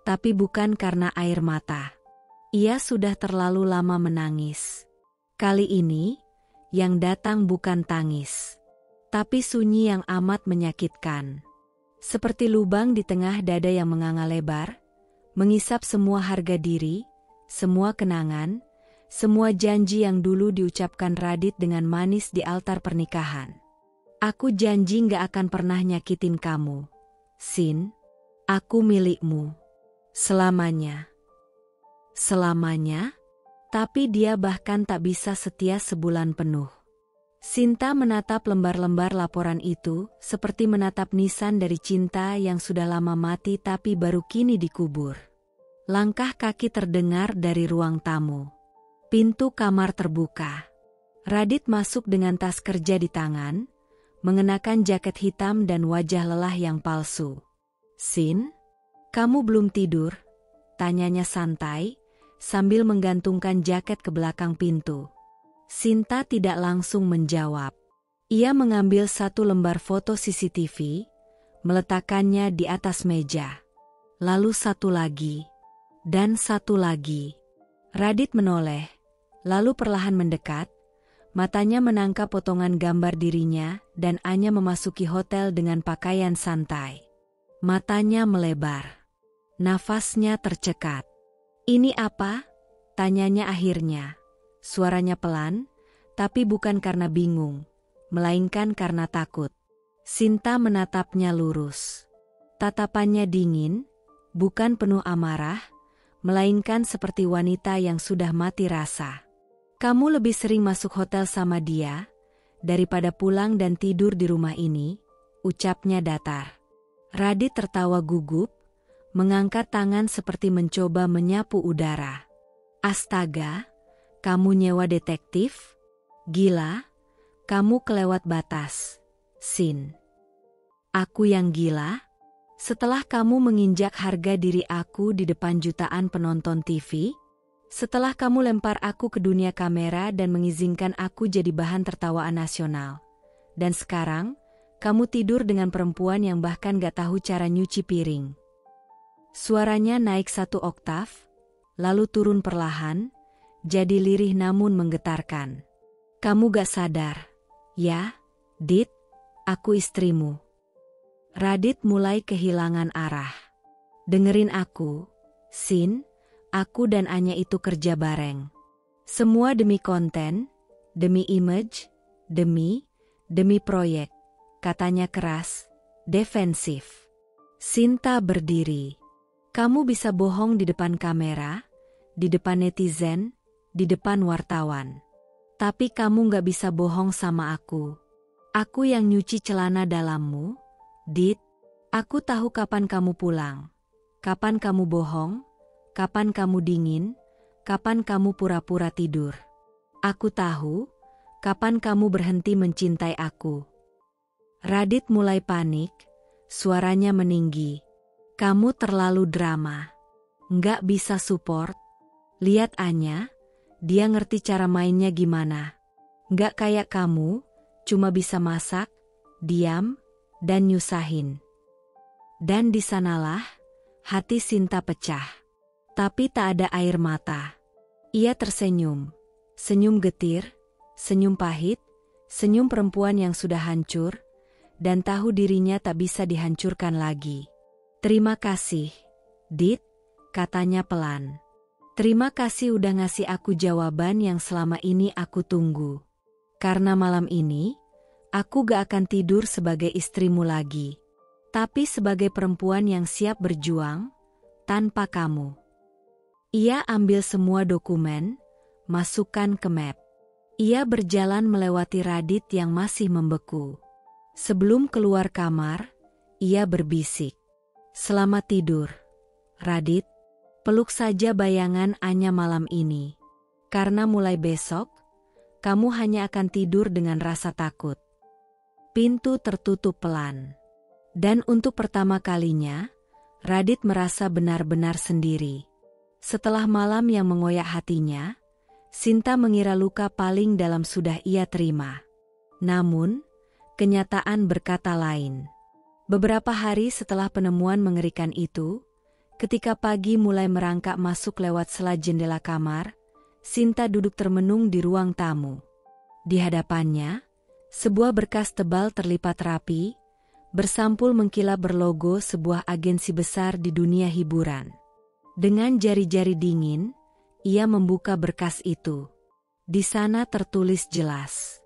tapi bukan karena air mata. Ia sudah terlalu lama menangis. Kali ini, yang datang bukan tangis, tapi sunyi yang amat menyakitkan. Seperti lubang di tengah dada yang menganga lebar, mengisap semua harga diri, semua kenangan, semua janji yang dulu diucapkan Radit dengan manis di altar pernikahan. Aku janji gak akan pernah nyakitin kamu, Sin. Aku milikmu. Selamanya. Selamanya? Tapi dia bahkan tak bisa setia sebulan penuh. Sinta menatap lembar-lembar laporan itu, seperti menatap nisan dari cinta yang sudah lama mati tapi baru kini dikubur. Langkah kaki terdengar dari ruang tamu. Pintu kamar terbuka. Radit masuk dengan tas kerja di tangan, mengenakan jaket hitam dan wajah lelah yang palsu. "Sin, kamu belum tidur?" tanyanya santai, sambil menggantungkan jaket ke belakang pintu. Sinta tidak langsung menjawab. Ia mengambil satu lembar foto CCTV, meletakkannya di atas meja. Lalu satu lagi, dan satu lagi. Radit menoleh, lalu perlahan mendekat, matanya menangkap potongan gambar dirinya dan Anya memasuki hotel dengan pakaian santai. Matanya melebar. Nafasnya tercekat. "Ini apa?" tanyanya akhirnya. Suaranya pelan, tapi bukan karena bingung, melainkan karena takut. Sinta menatapnya lurus. Tatapannya dingin, bukan penuh amarah, melainkan seperti wanita yang sudah mati rasa. "Kamu lebih sering masuk hotel sama dia daripada pulang dan tidur di rumah ini," ucapnya datar. Radit tertawa gugup, mengangkat tangan seperti mencoba menyapu udara. "Astaga, kamu nyewa detektif? Gila, kamu kelewat batas, Sin." "Aku yang gila? Setelah kamu menginjak harga diri aku di depan jutaan penonton TV? Setelah kamu lempar aku ke dunia kamera dan mengizinkan aku jadi bahan tertawaan nasional? Dan sekarang, kamu tidur dengan perempuan yang bahkan gak tahu cara nyuci piring." Suaranya naik satu oktav, lalu turun perlahan, jadi lirih namun menggetarkan. "Kamu gak sadar, ya, Dit, aku istrimu." Radit mulai kehilangan arah. "Dengerin aku, Sin, aku dan Anya itu kerja bareng. Semua demi konten, demi image, demi proyek," katanya keras, defensif. Sinta berdiri. "Kamu bisa bohong di depan kamera, di depan netizen, di depan wartawan. Tapi kamu gak bisa bohong sama aku. Aku yang nyuci celana dalammu, Dit. Aku tahu kapan kamu pulang, kapan kamu bohong, kapan kamu dingin, kapan kamu pura-pura tidur. Aku tahu kapan kamu berhenti mencintai aku." Radit mulai panik, suaranya meninggi. "Kamu terlalu drama. Nggak bisa support. Lihat Anya, dia ngerti cara mainnya gimana. Nggak kayak kamu, cuma bisa masak, diam, dan nyusahin." Dan di sanalah hati Sinta pecah. Tapi tak ada air mata. Ia tersenyum. Senyum getir, senyum pahit, senyum perempuan yang sudah hancur, dan tahu dirinya tak bisa dihancurkan lagi. "Terima kasih, Dit," katanya pelan. "Terima kasih udah ngasih aku jawaban yang selama ini aku tunggu. Karena malam ini, aku gak akan tidur sebagai istrimu lagi, tapi sebagai perempuan yang siap berjuang, tanpa kamu." Ia ambil semua dokumen, masukkan ke map. Ia berjalan melewati Radit yang masih membeku. Sebelum keluar kamar, ia berbisik, "Selamat tidur, Radit. Peluk saja bayangan Anya malam ini. Karena mulai besok, kamu hanya akan tidur dengan rasa takut." Pintu tertutup pelan. Dan untuk pertama kalinya, Radit merasa benar-benar sendiri. Setelah malam yang mengoyak hatinya, Sinta mengira luka paling dalam sudah ia terima. Namun, kenyataan berkata lain. Beberapa hari setelah penemuan mengerikan itu, ketika pagi mulai merangkak masuk lewat sela jendela kamar, Sinta duduk termenung di ruang tamu. Di hadapannya, sebuah berkas tebal terlipat rapi, bersampul mengkilap berlogo sebuah agensi besar di dunia hiburan. Dengan jari-jari dingin, ia membuka berkas itu. Di sana tertulis jelas.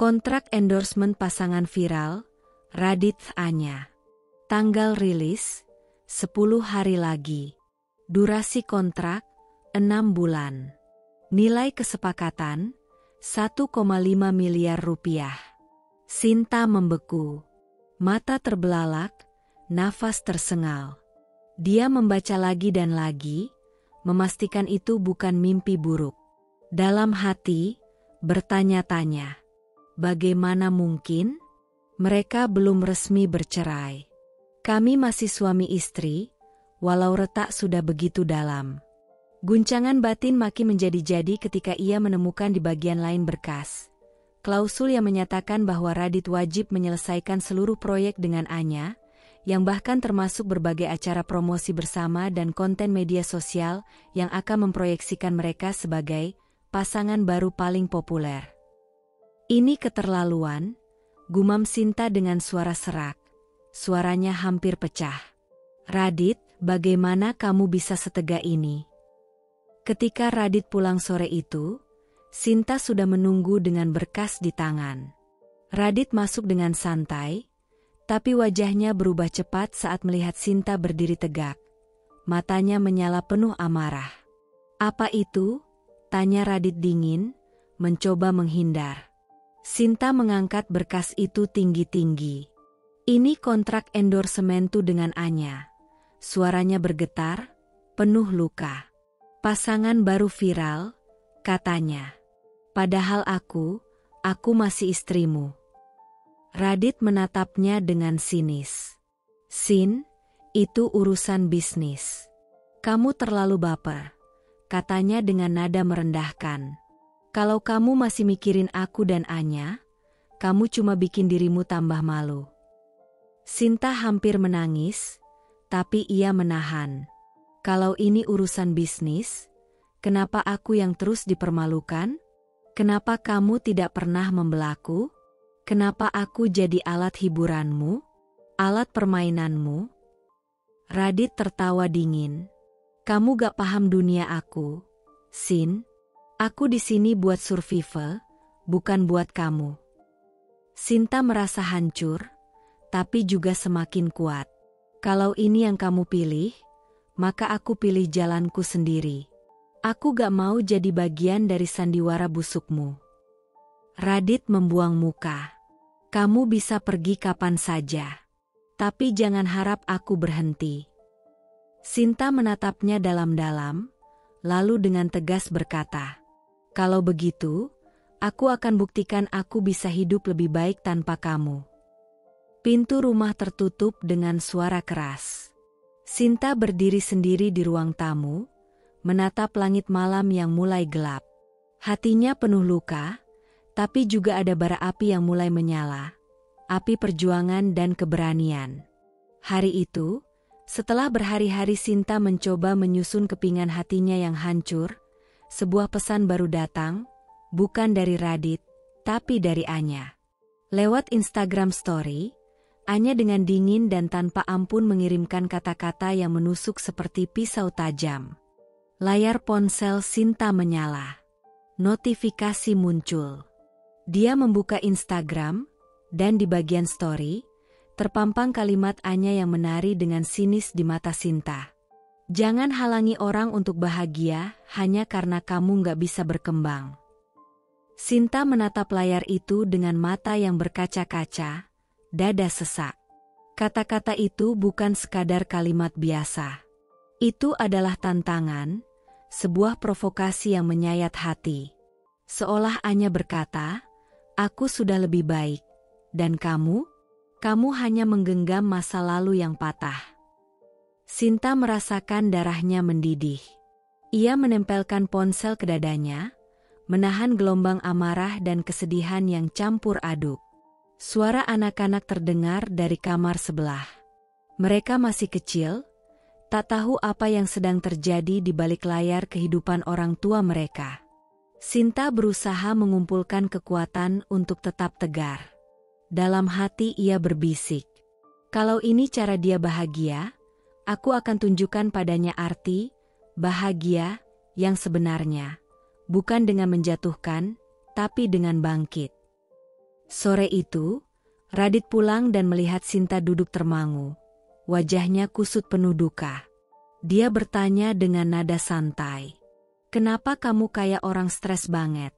Kontrak endorsement pasangan viral, Radit Anya. Tanggal rilis, 10 hari lagi. Durasi kontrak, 6 bulan. Nilai kesepakatan, 1,5 miliar rupiah. Sinta membeku. Mata terbelalak, nafas tersengal. Dia membaca lagi dan lagi, memastikan itu bukan mimpi buruk. Dalam hati, bertanya-tanya, bagaimana mungkin? Mereka belum resmi bercerai. Kami masih suami istri, walau retak sudah begitu dalam. Guncangan batin makin menjadi-jadi ketika ia menemukan di bagian lain berkas klausul yang menyatakan bahwa Radit wajib menyelesaikan seluruh proyek dengan Anya, yang bahkan termasuk berbagai acara promosi bersama dan konten media sosial yang akan memproyeksikan mereka sebagai pasangan baru paling populer. Ini keterlaluan, gumam Sinta dengan suara serak. Suaranya hampir pecah. Radit, bagaimana kamu bisa setega ini? Ketika Radit pulang sore itu, Sinta sudah menunggu dengan berkas di tangan. Radit masuk dengan santai, tapi wajahnya berubah cepat saat melihat Sinta berdiri tegak. Matanya menyala penuh amarah. Apa itu? Tanya Radit dingin, mencoba menghindar. Sinta mengangkat berkas itu tinggi-tinggi. Ini kontrak endorsementu dengan Anya. Suaranya bergetar, penuh luka. Pasangan baru viral, katanya. Padahal aku masih istrimu. Radit menatapnya dengan sinis. Sin, itu urusan bisnis. Kamu terlalu baper, katanya dengan nada merendahkan. Kalau kamu masih mikirin aku dan Anya, kamu cuma bikin dirimu tambah malu. Sinta hampir menangis, tapi ia menahan. Kalau ini urusan bisnis, kenapa aku yang terus dipermalukan? Kenapa kamu tidak pernah membelaku? Kenapa aku jadi alat hiburanmu? Alat permainanmu? Radit tertawa dingin. Kamu gak paham dunia aku, Sin. Aku di sini buat survival, bukan buat kamu. Sinta merasa hancur, tapi juga semakin kuat. Kalau ini yang kamu pilih, maka aku pilih jalanku sendiri. Aku gak mau jadi bagian dari sandiwara busukmu. Radit membuang muka. Kamu bisa pergi kapan saja. Tapi jangan harap aku berhenti. Sinta menatapnya dalam-dalam, lalu dengan tegas berkata, kalau begitu, aku akan buktikan aku bisa hidup lebih baik tanpa kamu. Pintu rumah tertutup dengan suara keras. Sinta berdiri sendiri di ruang tamu, menatap langit malam yang mulai gelap. Hatinya penuh luka, tapi juga ada bara api yang mulai menyala, api perjuangan dan keberanian. Hari itu, setelah berhari-hari Sinta mencoba menyusun kepingan hatinya yang hancur, sebuah pesan baru datang, bukan dari Radit, tapi dari Anya. Lewat Instagram Story, Anya dengan dingin dan tanpa ampun mengirimkan kata-kata yang menusuk seperti pisau tajam. Layar ponsel Sinta menyala. Notifikasi muncul. Dia membuka Instagram, dan di bagian story, terpampang kalimat Anya yang menari dengan sinis di mata Sinta. Jangan halangi orang untuk bahagia hanya karena kamu gak bisa berkembang. Sinta menatap layar itu dengan mata yang berkaca-kaca, dada sesak. Kata-kata itu bukan sekadar kalimat biasa. Itu adalah tantangan, sebuah provokasi yang menyayat hati. Seolah Anya berkata, aku sudah lebih baik, dan kamu hanya menggenggam masa lalu yang patah. Sinta merasakan darahnya mendidih. Ia menempelkan ponsel ke dadanya, menahan gelombang amarah dan kesedihan yang campur aduk. Suara anak-anak terdengar dari kamar sebelah. Mereka masih kecil, tak tahu apa yang sedang terjadi di balik layar kehidupan orang tua mereka. Sinta berusaha mengumpulkan kekuatan untuk tetap tegar. Dalam hati ia berbisik, kalau ini cara dia bahagia, aku akan tunjukkan padanya arti bahagia yang sebenarnya, bukan dengan menjatuhkan, tapi dengan bangkit. Sore itu, Radit pulang dan melihat Sinta duduk termangu. Wajahnya kusut penuh duka. Dia bertanya dengan nada santai. Kenapa kamu kayak orang stres banget?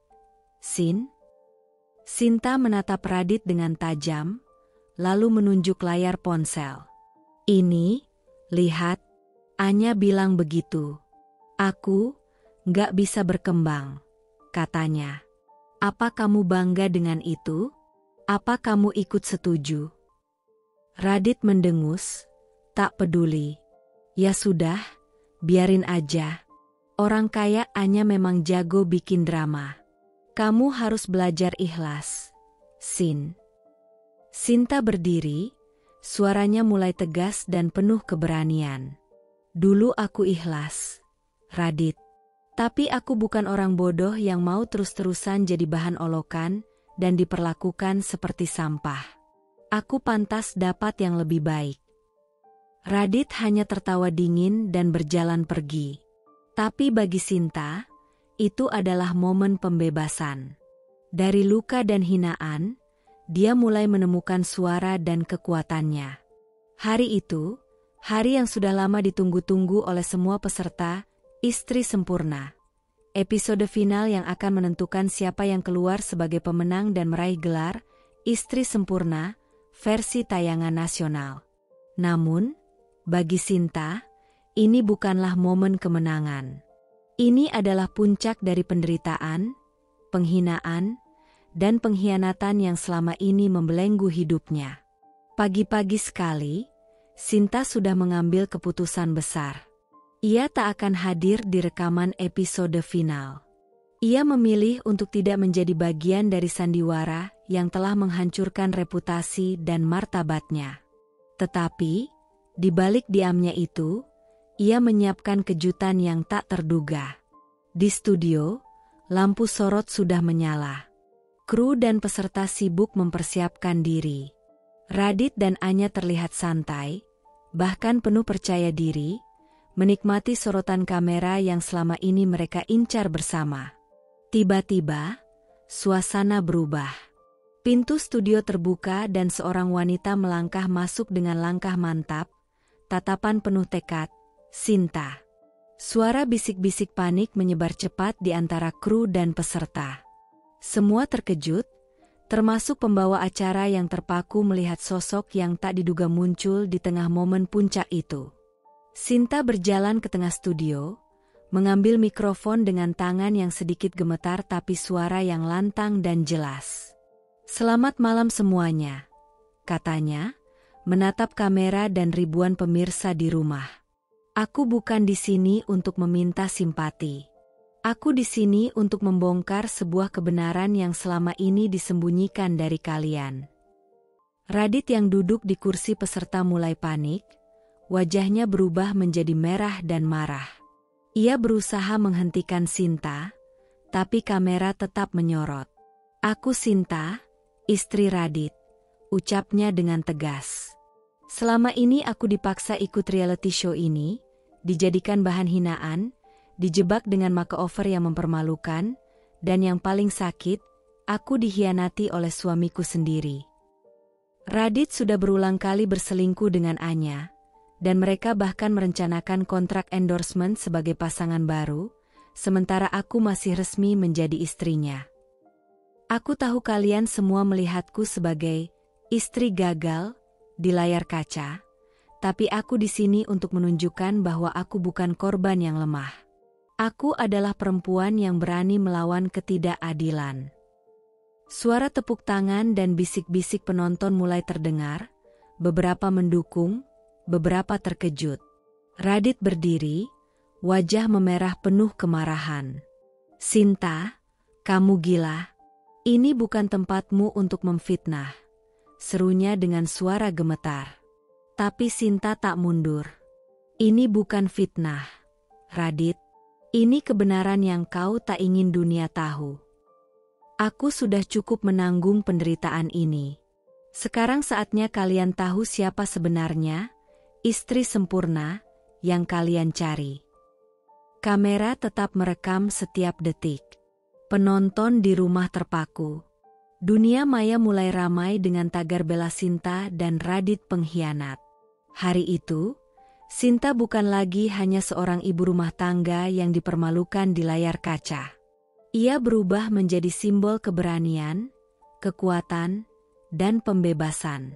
Sin? Sinta menatap Radit dengan tajam, lalu menunjuk layar ponsel. Ini, lihat, Anya bilang begitu. Aku nggak bisa berkembang, katanya. Apa kamu bangga dengan itu? Apa kamu ikut setuju? Radit mendengus, tak peduli. Ya sudah, biarin aja. Orang kaya Anya memang jago bikin drama. Kamu harus belajar ikhlas, Sin. Sinta berdiri, suaranya mulai tegas dan penuh keberanian. Dulu aku ikhlas, Radit. Tapi aku bukan orang bodoh yang mau terus-terusan jadi bahan olokan dan diperlakukan seperti sampah. Aku pantas dapat yang lebih baik. Radit hanya tertawa dingin dan berjalan pergi. Tapi bagi Sinta, itu adalah momen pembebasan. Dari luka dan hinaan, dia mulai menemukan suara dan kekuatannya. Hari itu, hari yang sudah lama ditunggu-tunggu oleh semua peserta, Istri Sempurna. Episode final yang akan menentukan siapa yang keluar sebagai pemenang dan meraih gelar Istri Sempurna versi tayangan nasional. Namun, bagi Sinta, ini bukanlah momen kemenangan. Ini adalah puncak dari penderitaan, penghinaan, dan pengkhianatan yang selama ini membelenggu hidupnya. Pagi-pagi sekali, Sinta sudah mengambil keputusan besar. Ia tak akan hadir di rekaman episode final. Ia memilih untuk tidak menjadi bagian dari sandiwara yang telah menghancurkan reputasi dan martabatnya. Tetapi, di balik diamnya itu, ia menyiapkan kejutan yang tak terduga. Di studio, lampu sorot sudah menyala. Kru dan peserta sibuk mempersiapkan diri. Radit dan Anya terlihat santai, bahkan penuh percaya diri, menikmati sorotan kamera yang selama ini mereka incar bersama. Tiba-tiba, suasana berubah. Pintu studio terbuka dan seorang wanita melangkah masuk dengan langkah mantap, tatapan penuh tekad, Sinta. Suara bisik-bisik panik menyebar cepat di antara kru dan peserta. Semua terkejut, termasuk pembawa acara yang terpaku melihat sosok yang tak diduga muncul di tengah momen puncak itu. Sinta berjalan ke tengah studio, mengambil mikrofon dengan tangan yang sedikit gemetar tapi suara yang lantang dan jelas. "Selamat malam semuanya," katanya, menatap kamera dan ribuan pemirsa di rumah. "Aku bukan di sini untuk meminta simpati. Aku di sini untuk membongkar sebuah kebenaran yang selama ini disembunyikan dari kalian." Radit yang duduk di kursi peserta mulai panik, wajahnya berubah menjadi merah dan marah. Ia berusaha menghentikan Sinta, tapi kamera tetap menyorot. "Aku Sinta, istri Radit," ucapnya dengan tegas. "Selama ini aku dipaksa ikut reality show ini, dijadikan bahan hinaan, dijebak dengan makeover yang mempermalukan, dan yang paling sakit, aku dikhianati oleh suamiku sendiri." Radit sudah berulang kali berselingkuh dengan Anya, dan mereka bahkan merencanakan kontrak endorsement sebagai pasangan baru, sementara aku masih resmi menjadi istrinya. "Aku tahu kalian semua melihatku sebagai istri gagal di layar kaca, tapi aku di sini untuk menunjukkan bahwa aku bukan korban yang lemah. Aku adalah perempuan yang berani melawan ketidakadilan." Suara tepuk tangan dan bisik-bisik penonton mulai terdengar, beberapa mendukung, beberapa terkejut. Radit berdiri, wajah memerah penuh kemarahan. "Sinta, kamu gila. Ini bukan tempatmu untuk memfitnah," serunya dengan suara gemetar. Tapi Sinta tak mundur. "Ini bukan fitnah, Radit. Ini kebenaran yang kau tak ingin dunia tahu. Aku sudah cukup menanggung penderitaan ini. Sekarang saatnya kalian tahu siapa sebenarnya istri sempurna yang kalian cari." Kamera tetap merekam setiap detik. Penonton di rumah terpaku. Dunia maya mulai ramai dengan tagar bela Sinta dan Radit pengkhianat. Hari itu, Sinta bukan lagi hanya seorang ibu rumah tangga yang dipermalukan di layar kaca. Ia berubah menjadi simbol keberanian, kekuatan, dan pembebasan.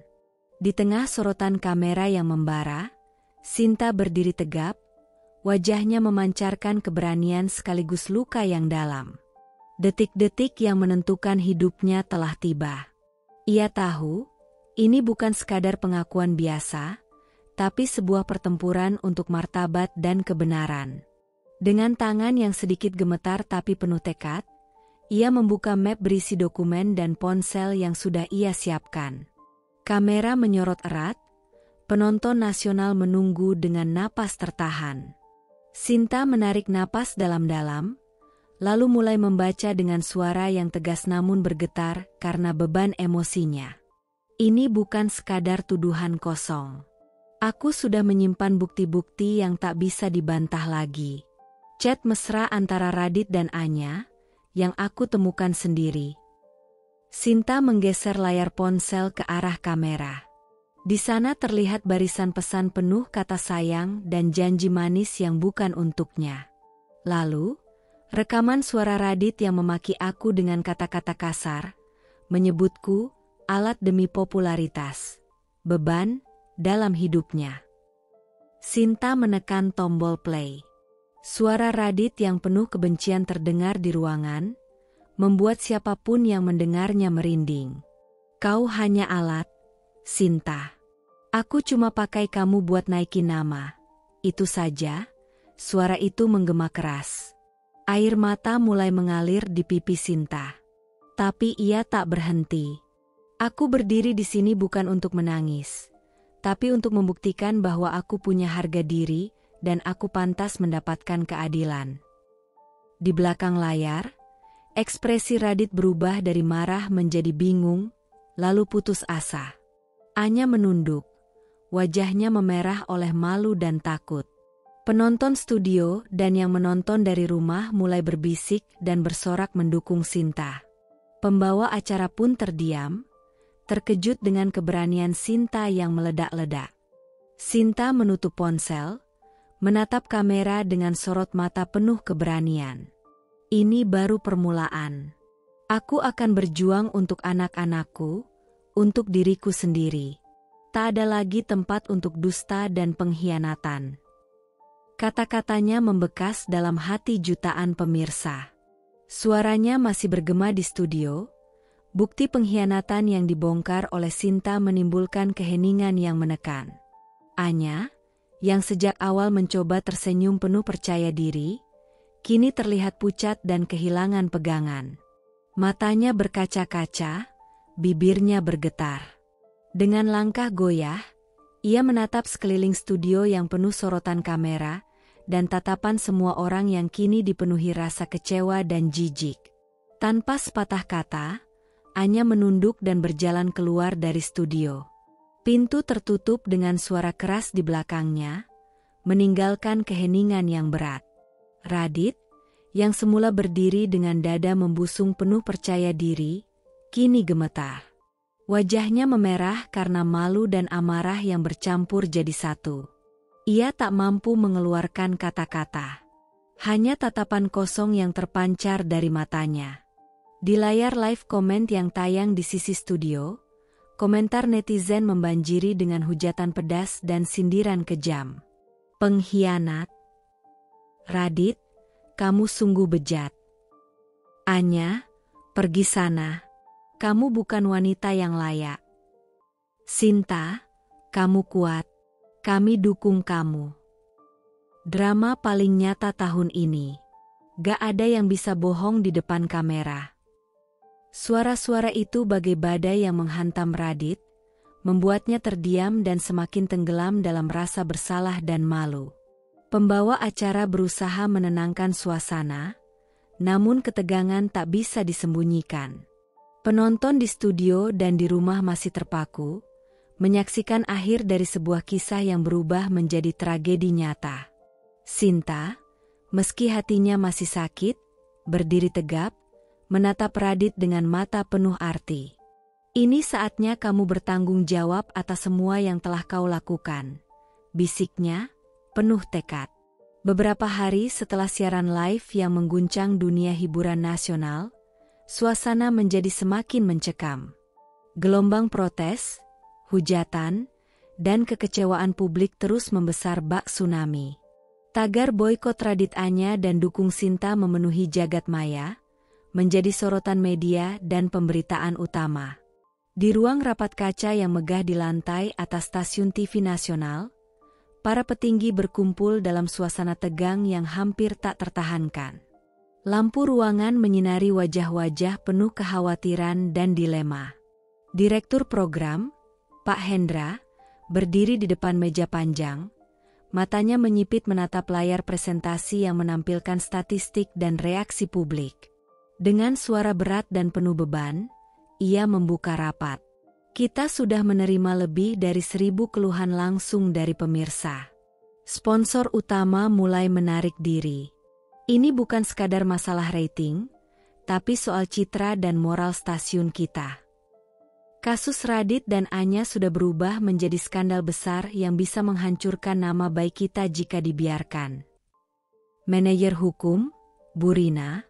Di tengah sorotan kamera yang membara, Sinta berdiri tegap, wajahnya memancarkan keberanian sekaligus luka yang dalam. Detik-detik yang menentukan hidupnya telah tiba. Ia tahu, ini bukan sekadar pengakuan biasa, tapi sebuah pertempuran untuk martabat dan kebenaran. Dengan tangan yang sedikit gemetar tapi penuh tekad, ia membuka map berisi dokumen dan ponsel yang sudah ia siapkan. Kamera menyorot erat, penonton nasional menunggu dengan napas tertahan. Sinta menarik napas dalam-dalam, lalu mulai membaca dengan suara yang tegas namun bergetar karena beban emosinya. Ini bukan sekadar tuduhan kosong. Aku sudah menyimpan bukti-bukti yang tak bisa dibantah lagi. Chat mesra antara Radit dan Anya, yang aku temukan sendiri. Sinta menggeser layar ponsel ke arah kamera. Di sana terlihat barisan pesan penuh kata sayang dan janji manis yang bukan untuknya. Lalu, rekaman suara Radit yang memaki aku dengan kata-kata kasar, menyebutku alat demi popularitas, beban dalam hidupnya. Sinta menekan tombol play. Suara Radit yang penuh kebencian terdengar di ruangan, membuat siapapun yang mendengarnya merinding. Kau hanya alat, Sinta. Aku cuma pakai kamu buat naikin nama. Itu saja. Suara itu menggema keras. Air mata mulai mengalir di pipi Sinta. Tapi ia tak berhenti. Aku berdiri di sini bukan untuk menangis, tapi untuk membuktikan bahwa aku punya harga diri dan aku pantas mendapatkan keadilan. Di belakang layar, ekspresi Radit berubah dari marah menjadi bingung, lalu putus asa. Anya menunduk, wajahnya memerah oleh malu dan takut. Penonton studio dan yang menonton dari rumah mulai berbisik dan bersorak mendukung Sinta. Pembawa acara pun terdiam, terkejut dengan keberanian Sinta yang meledak-ledak. Sinta menutup ponsel, menatap kamera dengan sorot mata penuh keberanian. Ini baru permulaan. Aku akan berjuang untuk anak-anakku, untuk diriku sendiri. Tak ada lagi tempat untuk dusta dan pengkhianatan. Kata-katanya membekas dalam hati jutaan pemirsa. Suaranya masih bergema di studio. Bukti pengkhianatan yang dibongkar oleh Sinta menimbulkan keheningan yang menekan. Anya, yang sejak awal mencoba tersenyum penuh percaya diri, kini terlihat pucat dan kehilangan pegangan. Matanya berkaca-kaca, bibirnya bergetar. Dengan langkah goyah, ia menatap sekeliling studio yang penuh sorotan kamera dan tatapan semua orang yang kini dipenuhi rasa kecewa dan jijik. Tanpa sepatah kata, Anya menunduk dan berjalan keluar dari studio. Pintu tertutup dengan suara keras di belakangnya, meninggalkan keheningan yang berat. Radit, yang semula berdiri dengan dada membusung penuh percaya diri, kini gemetar. Wajahnya memerah karena malu dan amarah yang bercampur jadi satu. Ia tak mampu mengeluarkan kata-kata. Hanya tatapan kosong yang terpancar dari matanya. Di layar live comment yang tayang di sisi studio, komentar netizen membanjiri dengan hujatan pedas dan sindiran kejam. Pengkhianat. Radit, kamu sungguh bejat. Anya, pergi sana. Kamu bukan wanita yang layak. Sinta, kamu kuat. Kami dukung kamu. Drama paling nyata tahun ini. Gak ada yang bisa bohong di depan kamera. Suara-suara itu bagai badai yang menghantam Radit, membuatnya terdiam dan semakin tenggelam dalam rasa bersalah dan malu. Pembawa acara berusaha menenangkan suasana, namun ketegangan tak bisa disembunyikan. Penonton di studio dan di rumah masih terpaku, menyaksikan akhir dari sebuah kisah yang berubah menjadi tragedi nyata. Sinta, meski hatinya masih sakit, berdiri tegap, menatap Radit dengan mata penuh arti. Ini saatnya kamu bertanggung jawab atas semua yang telah kau lakukan. Bisiknya, penuh tekad. Beberapa hari setelah siaran live yang mengguncang dunia hiburan nasional, suasana menjadi semakin mencekam. Gelombang protes, hujatan, dan kekecewaan publik terus membesar bak tsunami. Tagar boikot Radit Anya dan dukung Sinta memenuhi jagat maya, menjadi sorotan media dan pemberitaan utama. Di ruang rapat kaca yang megah di lantai atas stasiun TV nasional, para petinggi berkumpul dalam suasana tegang yang hampir tak tertahankan. Lampu ruangan menyinari wajah-wajah penuh kekhawatiran dan dilema. Direktur program, Pak Hendra, berdiri di depan meja panjang, matanya menyipit menatap layar presentasi yang menampilkan statistik dan reaksi publik. Dengan suara berat dan penuh beban, ia membuka rapat. Kita sudah menerima lebih dari 1.000 keluhan langsung dari pemirsa. Sponsor utama mulai menarik diri. Ini bukan sekadar masalah rating, tapi soal citra dan moral stasiun kita. Kasus Radit dan Anya sudah berubah menjadi skandal besar yang bisa menghancurkan nama baik kita jika dibiarkan. Manajer hukum, Bu Rina,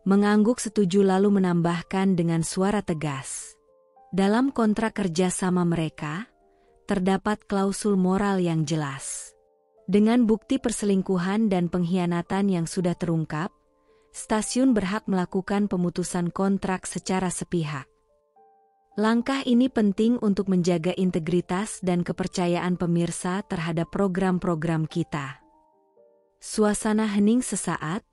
mengangguk setuju lalu menambahkan dengan suara tegas. Dalam kontrak kerja sama mereka, terdapat klausul moral yang jelas. Dengan bukti perselingkuhan dan pengkhianatan yang sudah terungkap, stasiun berhak melakukan pemutusan kontrak secara sepihak. Langkah ini penting untuk menjaga integritas dan kepercayaan pemirsa terhadap program-program kita. Suasana hening sesaat,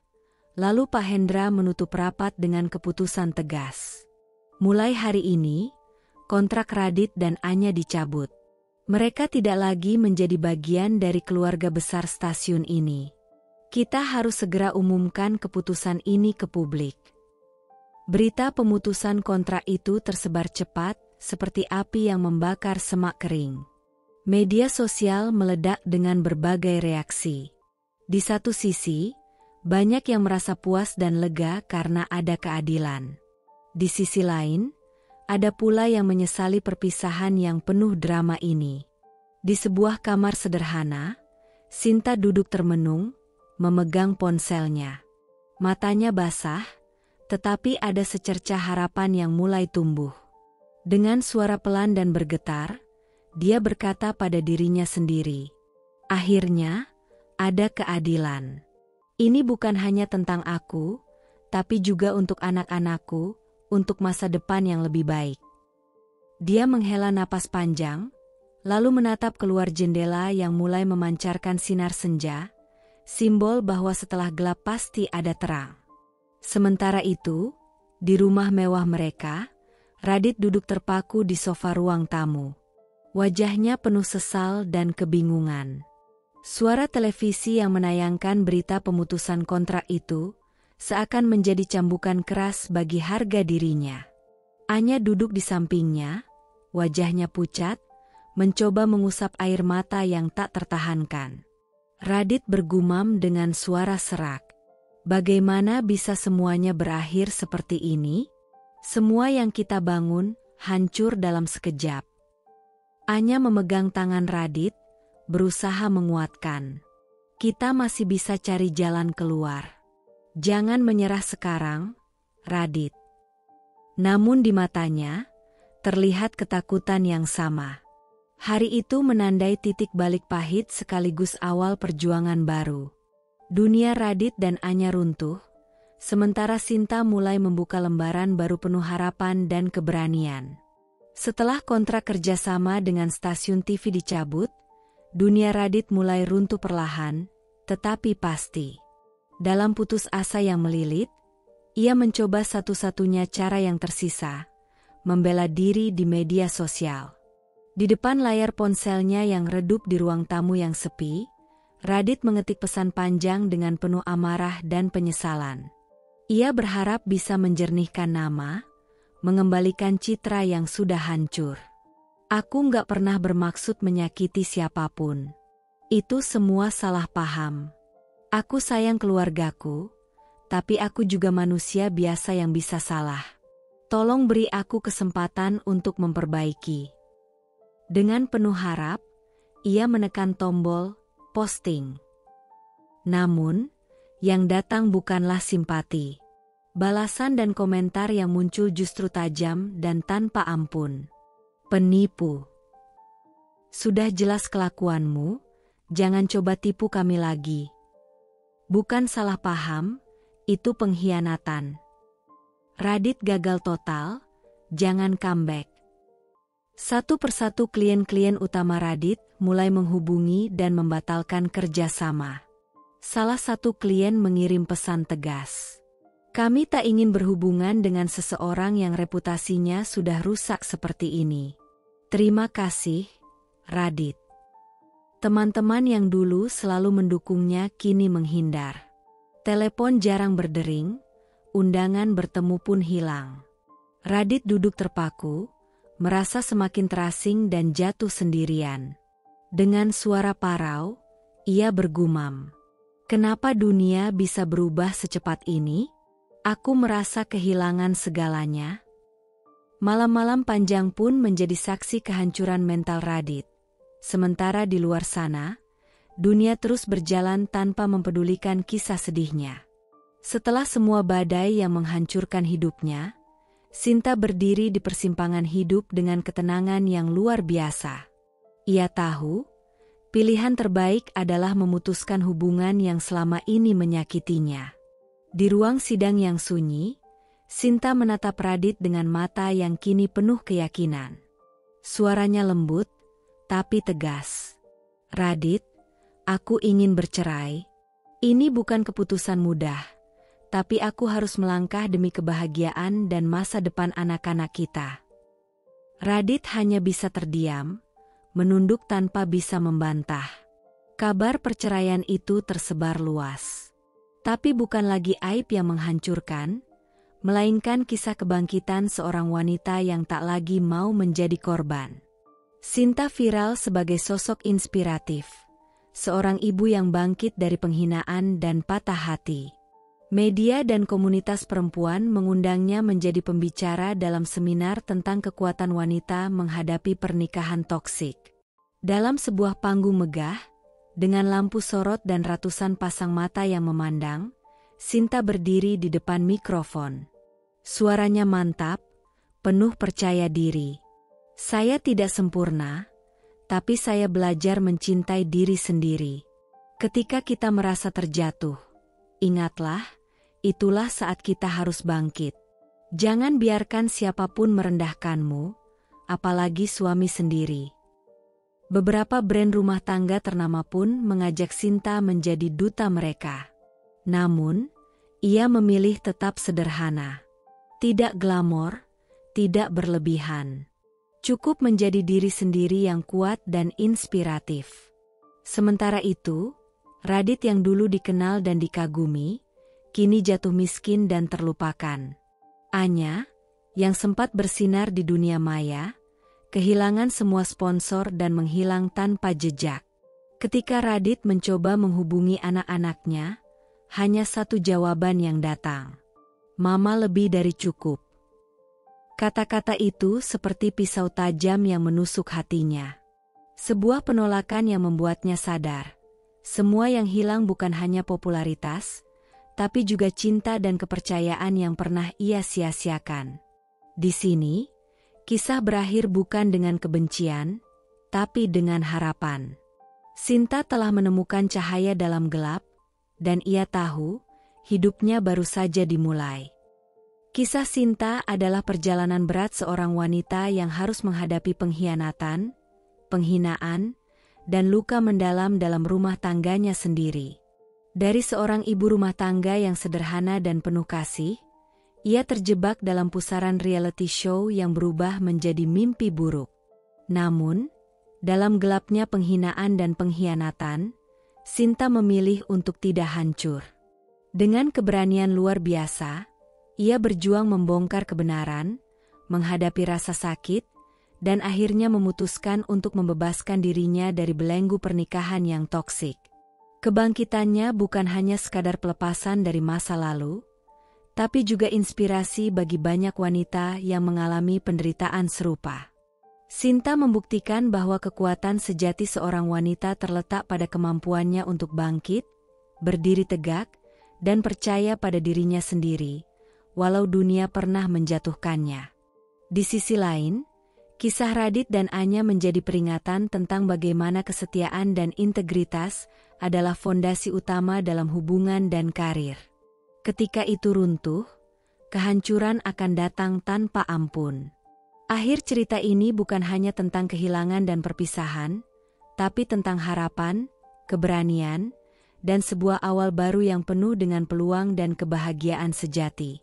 lalu Pak Hendra menutup rapat dengan keputusan tegas. Mulai hari ini, kontrak Radit dan Anya dicabut. Mereka tidak lagi menjadi bagian dari keluarga besar stasiun ini. Kita harus segera umumkan keputusan ini ke publik. Berita pemutusan kontrak itu tersebar cepat, seperti api yang membakar semak kering. Media sosial meledak dengan berbagai reaksi. Di satu sisi, banyak yang merasa puas dan lega karena ada keadilan. Di sisi lain, ada pula yang menyesali perpisahan yang penuh drama ini. Di sebuah kamar sederhana, Sinta duduk termenung, memegang ponselnya. Matanya basah, tetapi ada secercah harapan yang mulai tumbuh. Dengan suara pelan dan bergetar, dia berkata pada dirinya sendiri, "Akhirnya, ada keadilan. Ini bukan hanya tentang aku, tapi juga untuk anak-anakku, untuk masa depan yang lebih baik." Dia menghela napas panjang, lalu menatap keluar jendela yang mulai memancarkan sinar senja, simbol bahwa setelah gelap pasti ada terang. Sementara itu, di rumah mewah mereka, Radit duduk terpaku di sofa ruang tamu. Wajahnya penuh sesal dan kebingungan. Suara televisi yang menayangkan berita pemutusan kontrak itu seakan menjadi cambukan keras bagi harga dirinya. Anya duduk di sampingnya, wajahnya pucat, mencoba mengusap air mata yang tak tertahankan. Radit bergumam dengan suara serak. Bagaimana bisa semuanya berakhir seperti ini? Semua yang kita bangun hancur dalam sekejap. Anya memegang tangan Radit, berusaha menguatkan. Kita masih bisa cari jalan keluar. Jangan menyerah sekarang, Radit. Namun di matanya, terlihat ketakutan yang sama. Hari itu menandai titik balik pahit sekaligus awal perjuangan baru. Dunia Radit dan Anya runtuh, sementara Sinta mulai membuka lembaran baru penuh harapan dan keberanian. Setelah kontrak kerjasama dengan stasiun TV dicabut, dunia Radit mulai runtuh perlahan, tetapi pasti. Dalam putus asa yang melilit, ia mencoba satu-satunya cara yang tersisa, membela diri di media sosial. Di depan layar ponselnya yang redup di ruang tamu yang sepi, Radit mengetik pesan panjang dengan penuh amarah dan penyesalan. Ia berharap bisa menjernihkan nama, mengembalikan citra yang sudah hancur. Aku nggak pernah bermaksud menyakiti siapapun. Itu semua salah paham. Aku sayang keluargaku, tapi aku juga manusia biasa yang bisa salah. Tolong beri aku kesempatan untuk memperbaiki. Dengan penuh harap, ia menekan tombol posting. Namun, yang datang bukanlah simpati. Balasan dan komentar yang muncul justru tajam dan tanpa ampun. Penipu. Sudah jelas kelakuanmu, jangan coba tipu kami lagi. Bukan salah paham, itu pengkhianatan. Radit gagal total, jangan comeback. Satu persatu klien-klien utama Radit mulai menghubungi dan membatalkan kerjasama. Salah satu klien mengirim pesan tegas. Kami tak ingin berhubungan dengan seseorang yang reputasinya sudah rusak seperti ini. Terima kasih, Radit. Teman-teman yang dulu selalu mendukungnya kini menghindar. Telepon jarang berdering, undangan bertemu pun hilang. Radit duduk terpaku, merasa semakin terasing dan jatuh sendirian. Dengan suara parau, ia bergumam. Kenapa dunia bisa berubah secepat ini? Aku merasa kehilangan segalanya. Malam-malam panjang pun menjadi saksi kehancuran mental Radit. Sementara di luar sana, dunia terus berjalan tanpa mempedulikan kisah sedihnya. Setelah semua badai yang menghancurkan hidupnya, Sinta berdiri di persimpangan hidup dengan ketenangan yang luar biasa. Ia tahu, pilihan terbaik adalah memutuskan hubungan yang selama ini menyakitinya. Di ruang sidang yang sunyi, Sinta menatap Radit dengan mata yang kini penuh keyakinan. Suaranya lembut, tapi tegas. Radit, aku ingin bercerai. Ini bukan keputusan mudah, tapi aku harus melangkah demi kebahagiaan dan masa depan anak-anak kita. Radit hanya bisa terdiam, menunduk tanpa bisa membantah. Kabar perceraian itu tersebar luas. Tapi bukan lagi aib yang menghancurkan, melainkan kisah kebangkitan seorang wanita yang tak lagi mau menjadi korban. Sinta viral sebagai sosok inspiratif, seorang ibu yang bangkit dari penghinaan dan patah hati. Media dan komunitas perempuan mengundangnya menjadi pembicara dalam seminar tentang kekuatan wanita menghadapi pernikahan toksik. Dalam sebuah panggung megah, dengan lampu sorot dan ratusan pasang mata yang memandang, Sinta berdiri di depan mikrofon. Suaranya mantap, penuh percaya diri. Saya tidak sempurna, tapi saya belajar mencintai diri sendiri. Ketika kita merasa terjatuh, ingatlah, itulah saat kita harus bangkit. Jangan biarkan siapapun merendahkanmu, apalagi suami sendiri. Beberapa brand rumah tangga ternama pun mengajak Sinta menjadi duta mereka. Namun, ia memilih tetap sederhana. Tidak glamor, tidak berlebihan. Cukup menjadi diri sendiri yang kuat dan inspiratif. Sementara itu, Radit yang dulu dikenal dan dikagumi, kini jatuh miskin dan terlupakan. Anya, yang sempat bersinar di dunia maya, kehilangan semua sponsor dan menghilang tanpa jejak. Ketika Radit mencoba menghubungi anak-anaknya, hanya satu jawaban yang datang. Mama lebih dari cukup. Kata-kata itu seperti pisau tajam yang menusuk hatinya. Sebuah penolakan yang membuatnya sadar. Semua yang hilang bukan hanya popularitas, tapi juga cinta dan kepercayaan yang pernah ia sia-siakan. Di sini, kisah berakhir bukan dengan kebencian, tapi dengan harapan. Sinta telah menemukan cahaya dalam gelap, dan ia tahu, hidupnya baru saja dimulai. Kisah Sinta adalah perjalanan berat seorang wanita yang harus menghadapi pengkhianatan, penghinaan, dan luka mendalam dalam rumah tangganya sendiri. Dari seorang ibu rumah tangga yang sederhana dan penuh kasih, ia terjebak dalam pusaran reality show yang berubah menjadi mimpi buruk. Namun, dalam gelapnya penghinaan dan pengkhianatan, Sinta memilih untuk tidak hancur. Dengan keberanian luar biasa, ia berjuang membongkar kebenaran, menghadapi rasa sakit, dan akhirnya memutuskan untuk membebaskan dirinya dari belenggu pernikahan yang toksik. Kebangkitannya bukan hanya sekadar pelepasan dari masa lalu, tapi juga inspirasi bagi banyak wanita yang mengalami penderitaan serupa. Sinta membuktikan bahwa kekuatan sejati seorang wanita terletak pada kemampuannya untuk bangkit, berdiri tegak, dan percaya pada dirinya sendiri, walau dunia pernah menjatuhkannya. Di sisi lain, kisah Radit dan Anya menjadi peringatan tentang bagaimana kesetiaan dan integritas adalah fondasi utama dalam hubungan dan karir. Ketika itu runtuh, kehancuran akan datang tanpa ampun. Akhir cerita ini bukan hanya tentang kehilangan dan perpisahan, tapi tentang harapan, keberanian, dan sebuah awal baru yang penuh dengan peluang dan kebahagiaan sejati.